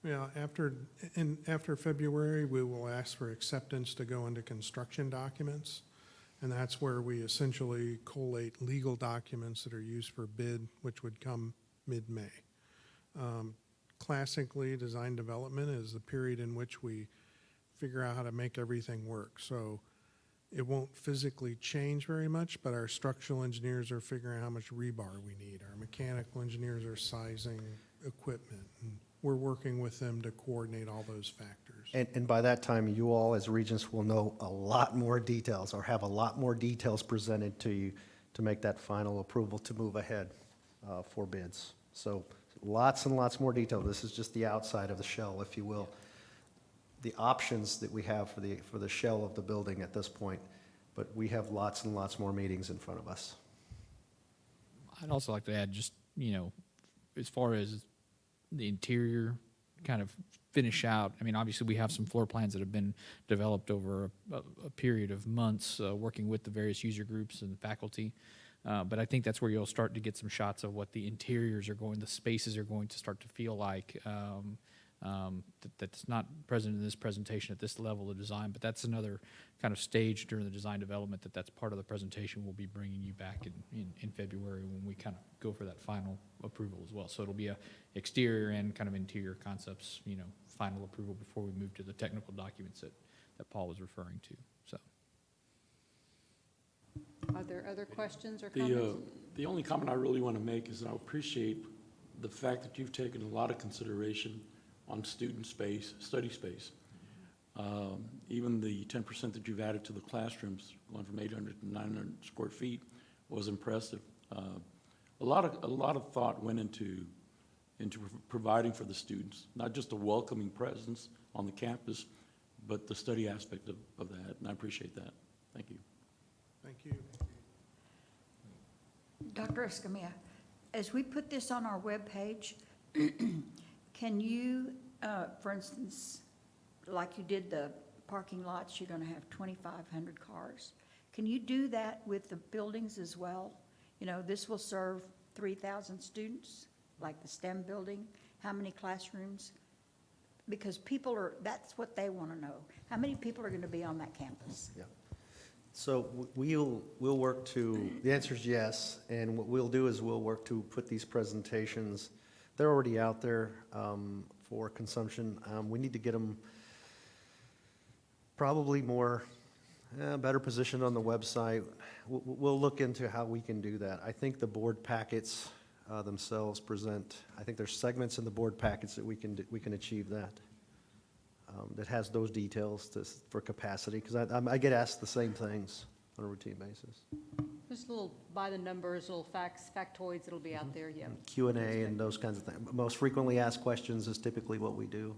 Yeah, after February, we will ask for acceptance to go into construction documents, and that's where we essentially collate legal documents that are used for bid, which would come mid-May. Classically, design development is the period in which we figure out how to make everything work. So it won't physically change very much, but our structural engineers are figuring out how much rebar we need. Our mechanical engineers are sizing equipment, and we're working with them to coordinate all those factors. And by that time, you all as Regents will know a lot more details, or have a lot more details presented to you to make that final approval to move ahead for bids. So lots and lots more detail. This is just the outside of the shell, if you will. The options that we have for the shell of the building at this point, but we have lots and lots more meetings in front of us. I'd also like to add, just, as far as the interior kind of finish out, I mean, obviously we have some floor plans that have been developed over a period of months, working with the various user groups and faculty. But I think that's where you'll start to get some shots of what the interiors are going, the spaces are going to start to feel like. That's not present in this presentation at this level of design, but that's another kind of stage during the design development that's part of the presentation we'll be bringing you back in February when we kind of go for that final approval as well. So it'll be a exterior and kind of interior concepts, final approval before we move to the technical documents that Paul was referring to. So. Are there other questions or comments? The only comment I really want to make is that I appreciate the fact that you've taken a lot of consideration on student space, study space. Even the 10% that you've added to the classrooms, going from 800 to 900 square feet, was impressive. A lot of thought went into providing for the students, not just a welcoming presence on the campus, but the study aspect of that, and I appreciate that. Thank you. Thank you. Dr. Escamilla, as we put this on our webpage, can you, for instance, like you did the parking lots, you're going to have 2,500 cars. Can you do that with the buildings as well? This will serve 3,000 students, like the STEM building. How many classrooms? Because that's what they want to know. How many people are going to be on that campus? Yeah. So we'll work to, the answer is yes, and what we'll do is we'll work to put these presentations, they're already out there for consumption. We need to get them probably better positioned on the website. We'll look into how we can do that. I think the board packets themselves present, I think there's segments in the board packets that we can achieve that. That has those details for capacity, because I get asked the same things on a routine basis. Just a little by the numbers, little factoids that'll be out there, yeah. Q&A and those kinds of things. Most frequently asked questions is typically what we do.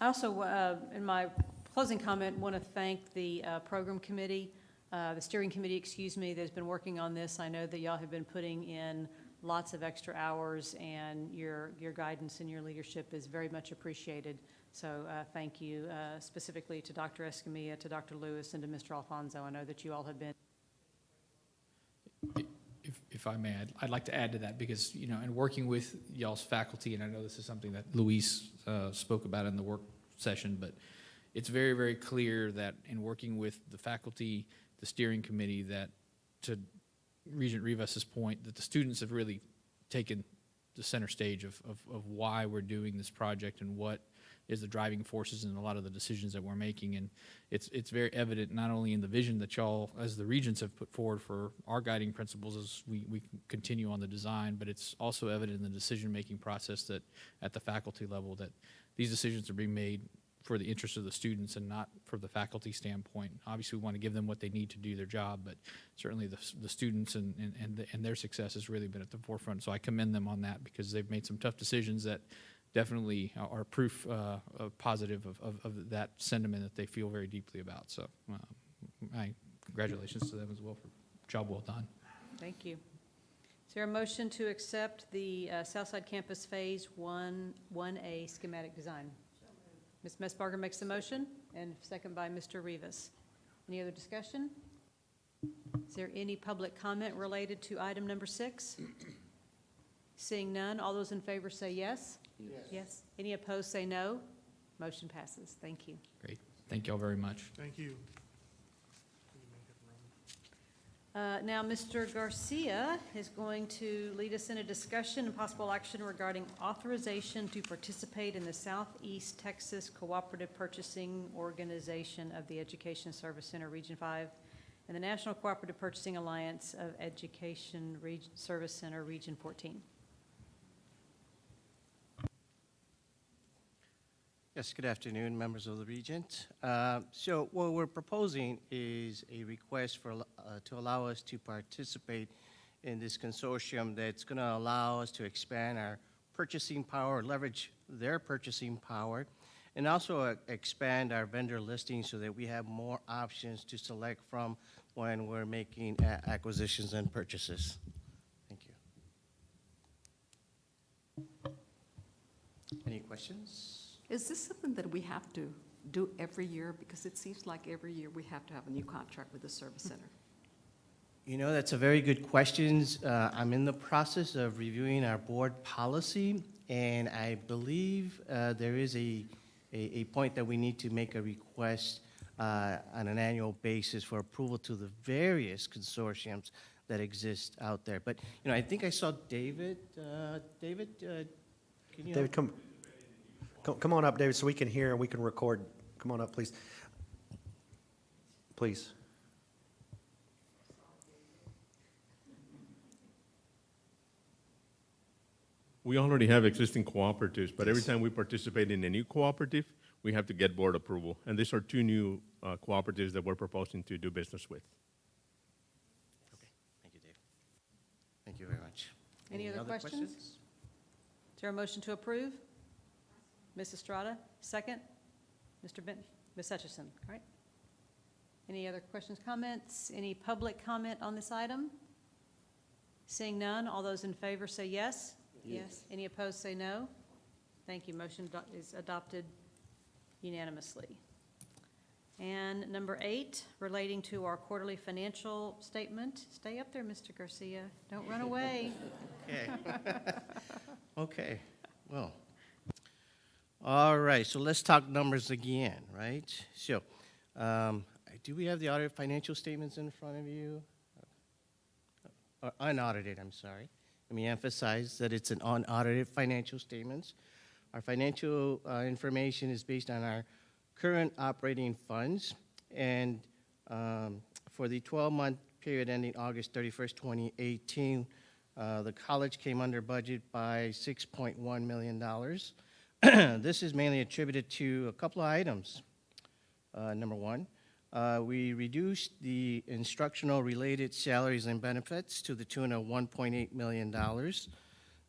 I also, in my closing comment, want to thank the program committee, the steering committee, that's been working on this. I know that y'all have been putting in lots of extra hours, and your guidance and your leadership is very much appreciated. So thank you specifically to Dr. Escamilla, to Dr. Lewis, and to Mr. Alfonso. I know that you all have been. If I may, I'd like to add to that because, in working with y'all's faculty, and I know this is something that Luis spoke about in the work session, but it's very, very clear that in working with the faculty, the steering committee, that to Regent Rivas's point, that the students have really taken the center stage of why we're doing this project and what is the driving forces in a lot of the decisions that we're making. And it's very evident not only in the vision that y'all as the Regents have put forward for our guiding principles as we continue on the design, but it's also evident in the decision-making process that at the faculty level that these decisions are being made for the interest of the students and not from the faculty standpoint. Obviously, we want to give them what they need to do their job, but certainly the students and their success has really been at the forefront. So I commend them on that because they've made some tough decisions that definitely are proof positive of that sentiment that they feel very deeply about. So my congratulations to them as well for a job well done. Thank you. Is there a motion to accept the Southside Campus Phase 1A schematic design? Ms. Messbarger makes the motion, and second by Mr. Rivas. Any other discussion? Is there any public comment related to item number 6? Seeing none, all those in favor say yes? Yes. Any opposed say no. Motion passes. Thank you. Great. Thank you all very much. Thank you. Now, Mr. Garcia is going to lead us in a discussion and possible action regarding authorization to participate in the Southeast Texas Cooperative Purchasing Organization of the Education Service Center Region 5 and the National Cooperative Purchasing Alliance of Education Service Center Region 14. Yes, good afternoon, members of the Regent. So what we're proposing is a request for to allow us to participate in this consortium that's going to allow us to expand our purchasing power, leverage their purchasing power, and also expand our vendor listing so that we have more options to select from when we're making acquisitions and purchases. Thank you. Any questions? Is this something that we have to do every year? Because it seems like every year we have to have a new contract with the service center. You know, that's a very good question. I'm in the process of reviewing our board policy, and I believe there is a point that we need to make a request on an annual basis for approval to the various consortiums that exist out there. But, you know, I think I saw David. David, can you David, come on up, David, so we can hear and we can record. Come on up, please. Please. We already have existing cooperatives, but every time we participate in a new cooperative, we have to get board approval. And these are two new cooperatives that we're proposing to do business with. Okay, thank you, Dave. Thank you very much. Any other questions? Is there a motion to approve? Ms. Estrada, second. Mr. Benton, Ms. Hutchison, all right. Any other questions, comments? Any public comment on this item? Seeing none, all those in favor say yes. Yes. Any opposed say no. Thank you. Motion is adopted unanimously. And number 8, relating to our quarterly financial statement. Stay up there, Mr. Garcia. Don't run away. Okay. Okay, well. All right, so let's talk numbers again, right? So, do we have the audited financial statements in front of you? Unaudited, I'm sorry. Let me emphasize that it's an unaudited financial statements. Our financial information is based on our current operating funds, and for the 12-month period ending August 31st, 2018, the college came under budget by $6.1 million. This is mainly attributed to a couple of items. Number 1, we reduced the instructional related salaries and benefits to the tune of $1.8 million.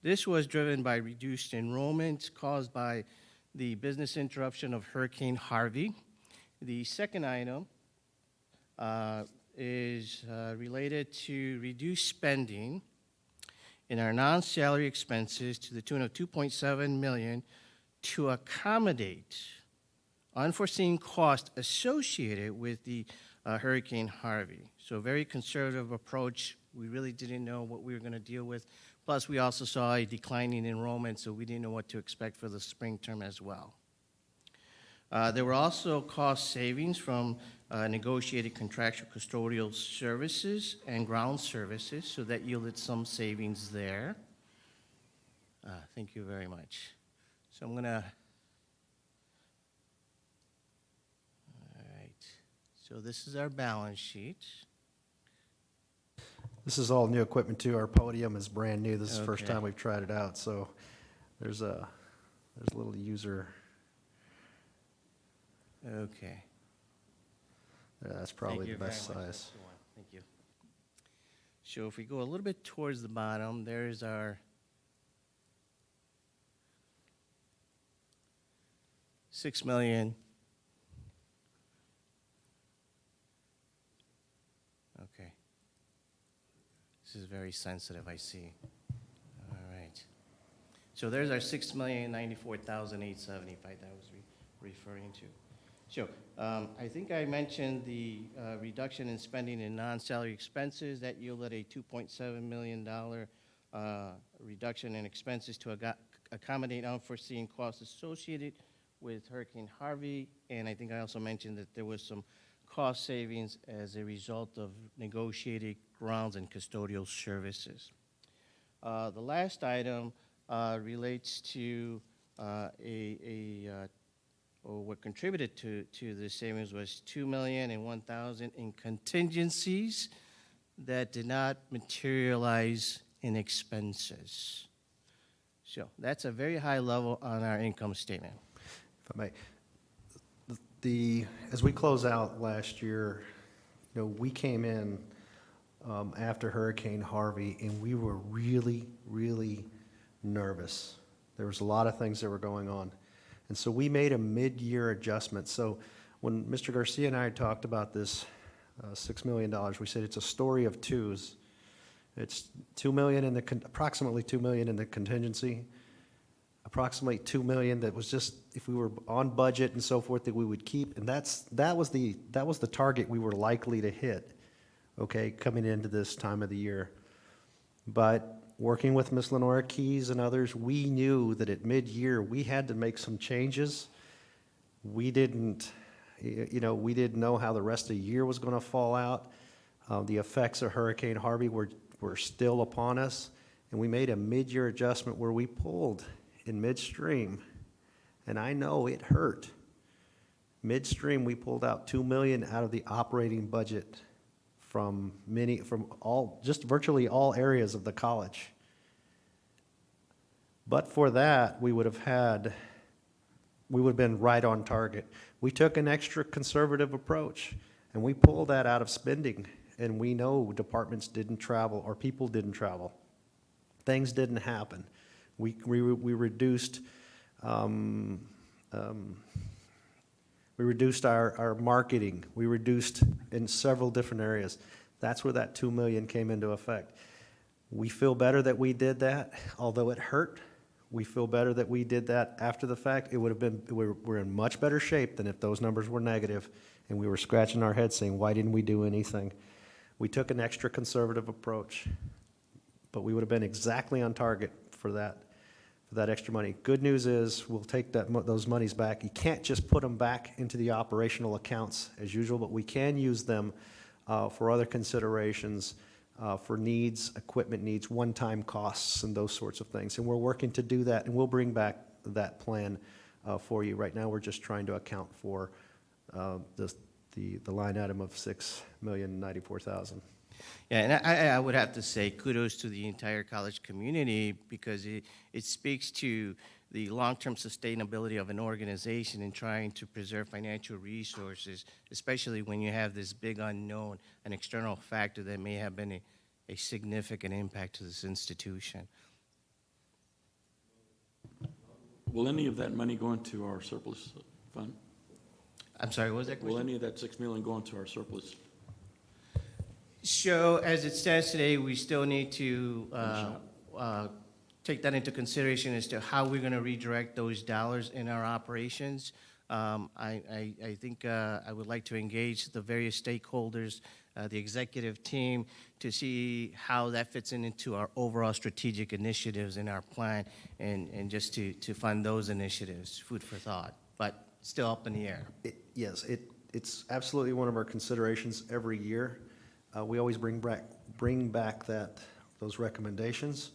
This was driven by reduced enrollment caused by the business interruption of Hurricane Harvey. The second item is related to reduced spending in our non-salary expenses to the tune of $2.7 million to accommodate unforeseen costs associated with the Hurricane Harvey. So a very conservative approach. We really didn't know what we were going to deal with. Plus, we also saw a decline in enrollment, so we didn't know what to expect for the spring term as well. There were also cost savings from negotiated contractual custodial services and ground services, so that yielded some savings there. Thank you very much. So I'm going to, all right, so this is our balance sheet. This is all new equipment too. Our podium is brand new. This is the first time we've tried it out, so there's a little user. Okay. Yeah, that's probably the best size. Thank you. So if we go a little bit towards the bottom, there's our $6 million. Okay. This is very sensitive, I see. All right. So there's our 6,094,875 that I was referring to. So I think I mentioned the reduction in spending in non-salary expenses. That yielded a $2.7 million reduction in expenses to accommodate unforeseen costs associated with Hurricane Harvey. And I think I also mentioned that there was some cost savings as a result of negotiated grounds and custodial services. The last item relates to or what contributed to the savings was $2,001,000 in contingencies that did not materialize in expenses. So that's a very high level on our income statement. If I may, as we close out last year, we came in after Hurricane Harvey, and we were really, really nervous. There was a lot of things that were going on. And so we made a mid-year adjustment. So when Mr. Garcia and I talked about this $6 million, we said it's a story of twos. It's approximately $2 million in the contingency, approximately $2 million that was just if we were on budget and so forth that we would keep, and that was the target we were likely to hit, okay, coming into this time of the year. But working with Ms. Lenora Keys and others, we knew that at mid-year we had to make some changes. We didn't know how the rest of the year was going to fall out. The effects of Hurricane Harvey were still upon us, and we made a mid-year adjustment where we pulled in midstream, and I know it hurt. Midstream, we pulled out $2 million out of the operating budget from virtually all areas of the college. But for that, we would have been right on target. We took an extra conservative approach, and we pulled that out of spending, and we know departments didn't travel or people didn't travel. Things didn't happen. We reduced our marketing. We reduced in several different areas. That's where that $2 million came into effect. We feel better that we did that, although it hurt. We feel better that we did that after the fact. We're in much better shape than if those numbers were negative and we were scratching our heads saying, why didn't we do anything? We took an extra conservative approach, but we would have been exactly on target for that extra money. Good news is we'll take those monies back. You can't just put them back into the operational accounts as usual, but we can use them for other considerations, for needs, equipment needs, one-time costs, and those sorts of things. And we're working to do that, and we'll bring back that plan for you. Right now, we're just trying to account for the line item of $6,094,000. Yeah, and I would have to say kudos to the entire college community because it speaks to the long-term sustainability of an organization in trying to preserve financial resources, especially when you have this big unknown, an external factor that may have been a significant impact to this institution. Will any of that money go into our surplus fund? I'm sorry, what was that question? Will any of that $6 million go into our surplus? So as it stands today, we still need to take that into consideration as to how we're going to redirect those dollars in our operations. I think I would like to engage the various stakeholders, the executive team, to see how that fits into our overall strategic initiatives in our plan and just to fund those initiatives, food for thought, but still up in the air. Yes, it's absolutely one of our considerations every year. We always bring back those recommendations.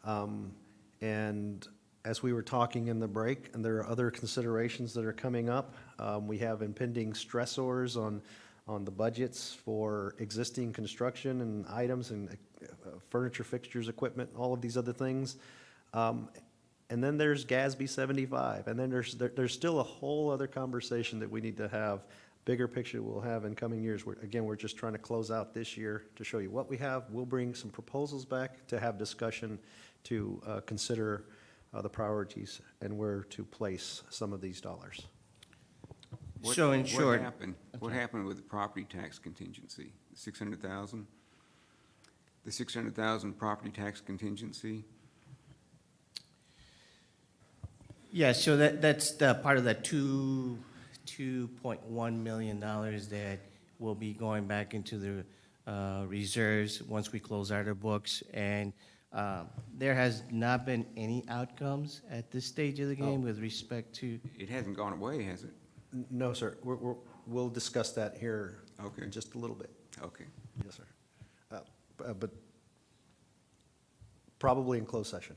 And as we were talking in the break, and there are other considerations that are coming up, we have impending stressors on the budgets for existing construction and items and furniture, fixtures, equipment, all of these other things. And then there's GASB 75, and then there's still a whole other conversation that we need to have. Bigger picture we'll have in coming years. We're just trying to close out this year to show you what we have. We'll bring some proposals back to have discussion to consider the priorities and where to place some of these dollars. So in short, what happened with the property tax contingency, $600,000? the 600,000 property tax contingency? Yeah, so that's the part of that $2.1 million that will be going back into the reserves once we close out our books. And there has not been any outcomes at this stage of the game with respect to. It hasn't gone away, has it? No, sir. We'll discuss that here Okay. in just a little bit. Okay. Yes, sir. But probably in closed session.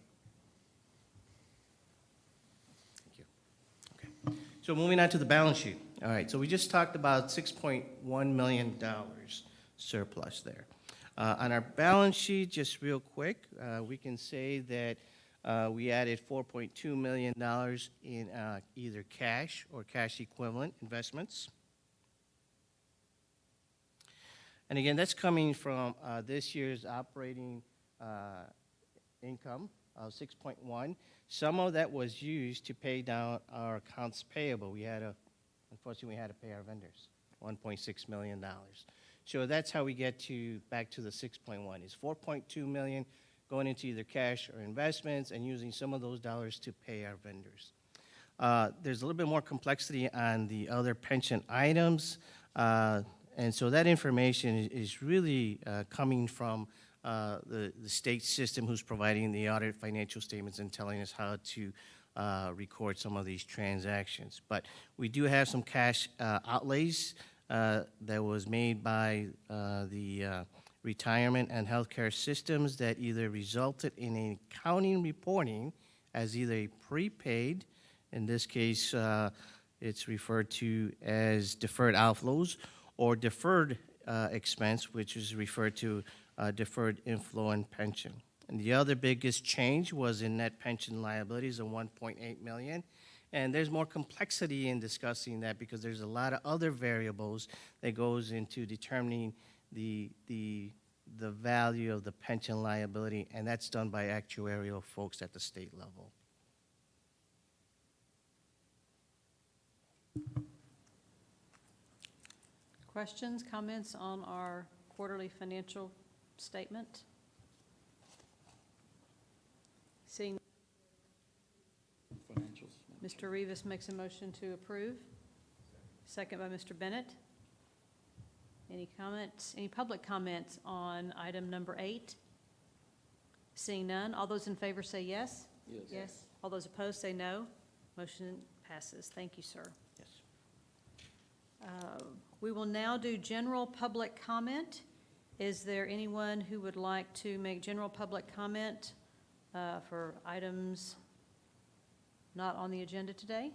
So moving on to the balance sheet. All right, so we just talked about $6.1 million surplus there. On our balance sheet, just real quick, we can say that we added $4.2 million in either cash or cash equivalent investments. And again, that's coming from this year's operating income of 6.1. Some of that was used to pay down our accounts payable. Unfortunately, we had to pay our vendors $1.6 million. So that's how we get back to the 6.1. It's 4.2 million going into either cash or investments and using some of those dollars to pay our vendors. There's a little bit more complexity on the other pension items. And so that information is really coming from the state system who's providing the audit financial statements and telling us how to record some of these transactions. But we do have some cash outlays that was made by the retirement and healthcare systems that either resulted in an accounting reporting as either a prepaid, in this case it's referred to as deferred outflows, or deferred expense, which is referred to deferred inflow and pension. And the other biggest change was in net pension liabilities of 1.8 million. And there's more complexity in discussing that because there's a lot of other variables that goes into determining the value of the pension liability, and that's done by actuarial folks at the state level. Questions, comments on our quarterly financial statement? Seeing Financials. Mr. Rivas makes a motion to approve. Second by Mr. Bennett. Any comments, any public comments on item number 8? Seeing none, all those in favor say yes? Yes. Yes. All those opposed say no. Motion passes. Thank you, sir. Yes. We will now do general public comment. Is there anyone who would like to make general public comment for items not on the agenda today?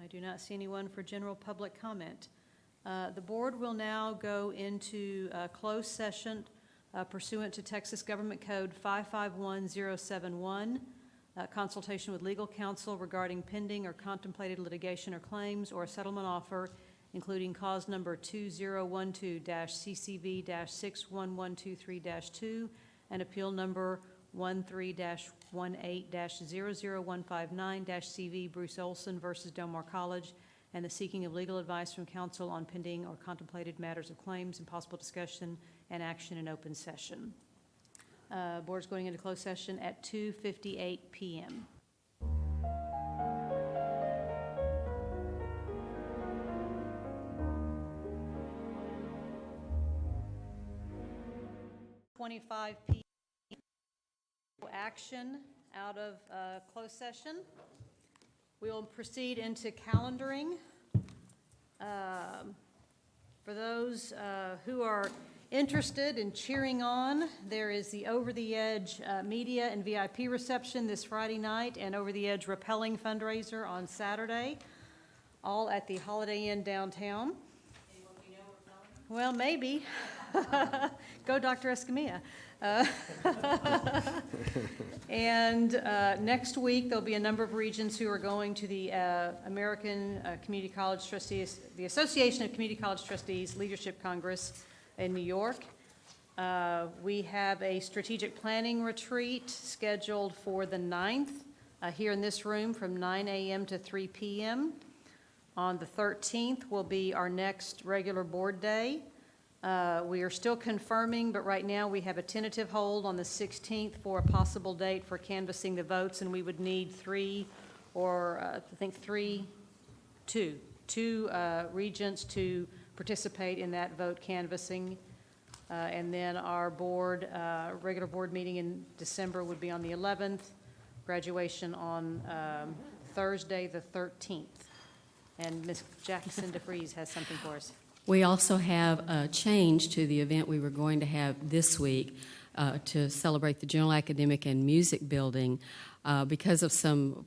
I do not see anyone for general public comment. The board will now go into closed session pursuant to Texas Government Code 551071, consultation with legal counsel regarding pending or contemplated litigation or claims or a settlement offer, including cause number 2012-CCV-61123-2 and appeal number 13-18-00159-CV Bruce Olson versus Del Mar College, and the seeking of legal advice from counsel on pending or contemplated matters of claims and possible discussion and action in open session. Board's going into closed session at 2:58 p.m. $25 p.m. Action out of closed session. We will proceed into calendaring. For those who are interested in cheering on, there is the Over the Edge media and VIP reception this Friday night and Over the Edge rappelling fundraiser on Saturday, all at the Holiday Inn downtown. Well, maybe. Go Dr. Escamilla. And next week, there'll be a number of Regents who are going to the American Community College Trustees, the Association of Community College Trustees Leadership Congress in New York. We have a strategic planning retreat scheduled for the 9th here in this room from 9 a.m. to 3 p.m. On the 13th will be our next regular board day. We are still confirming, but right now we have a tentative hold on the 16th for a possible date for canvassing the votes, and we would need two regents to participate in that vote canvassing. And then our board, regular board meeting in December would be on the 11th, graduation on Thursday, the 13th. And Ms. Jackson DeFries has something for us. We also have a change to the event we were going to have this week to celebrate the General Academic and Music Building because of some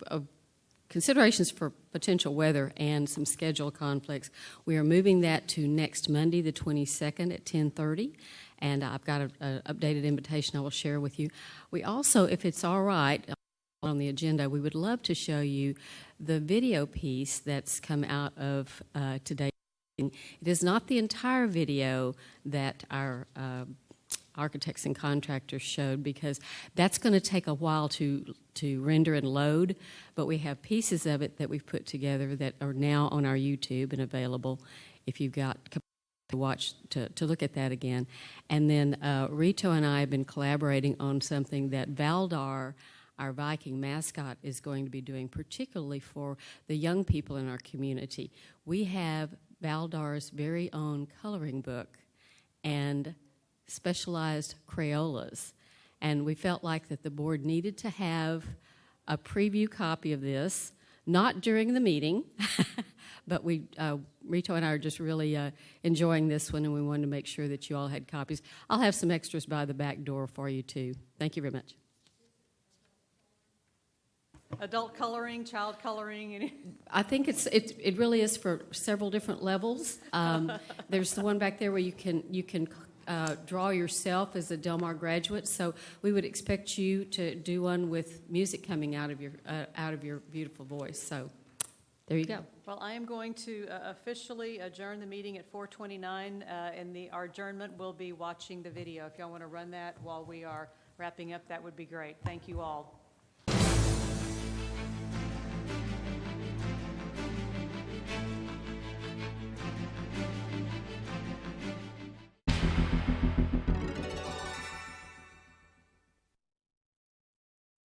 considerations for potential weather and some schedule conflicts. We are moving that to next Monday, the 22nd at 10:30, and I've got an updated invitation I will share with you. We also, if it's all right, on the agenda, we would love to show you the video piece that's come out of today. It is not the entire video that our architects and contractors showed because that's going to take a while to render and load, but we have pieces of it that we've put together that are now on our YouTube and available if you've got to watch, to look at that again. And then Rito and I have been collaborating on something that Valdar, our Viking mascot, is going to be doing, particularly for the young people in our community. We have Valdar's very own coloring book and specialized Crayolas. And we felt like that the board needed to have a preview copy of this, not during the meeting, but Rito and I are just really enjoying this one, and we wanted to make sure that you all had copies. I'll have some extras by the back door for you, too. Thank you very much. Adult coloring, child coloring? I think it really is for several different levels. There's the one back there where you can draw yourself as a Del Mar graduate. So we would expect you to do one with music coming out of your beautiful voice. So there you go. Well, I am going to officially adjourn the meeting at 4:29, and our adjournment will be watching the video. If y'all want to run that while we are wrapping up, that would be great. Thank you all.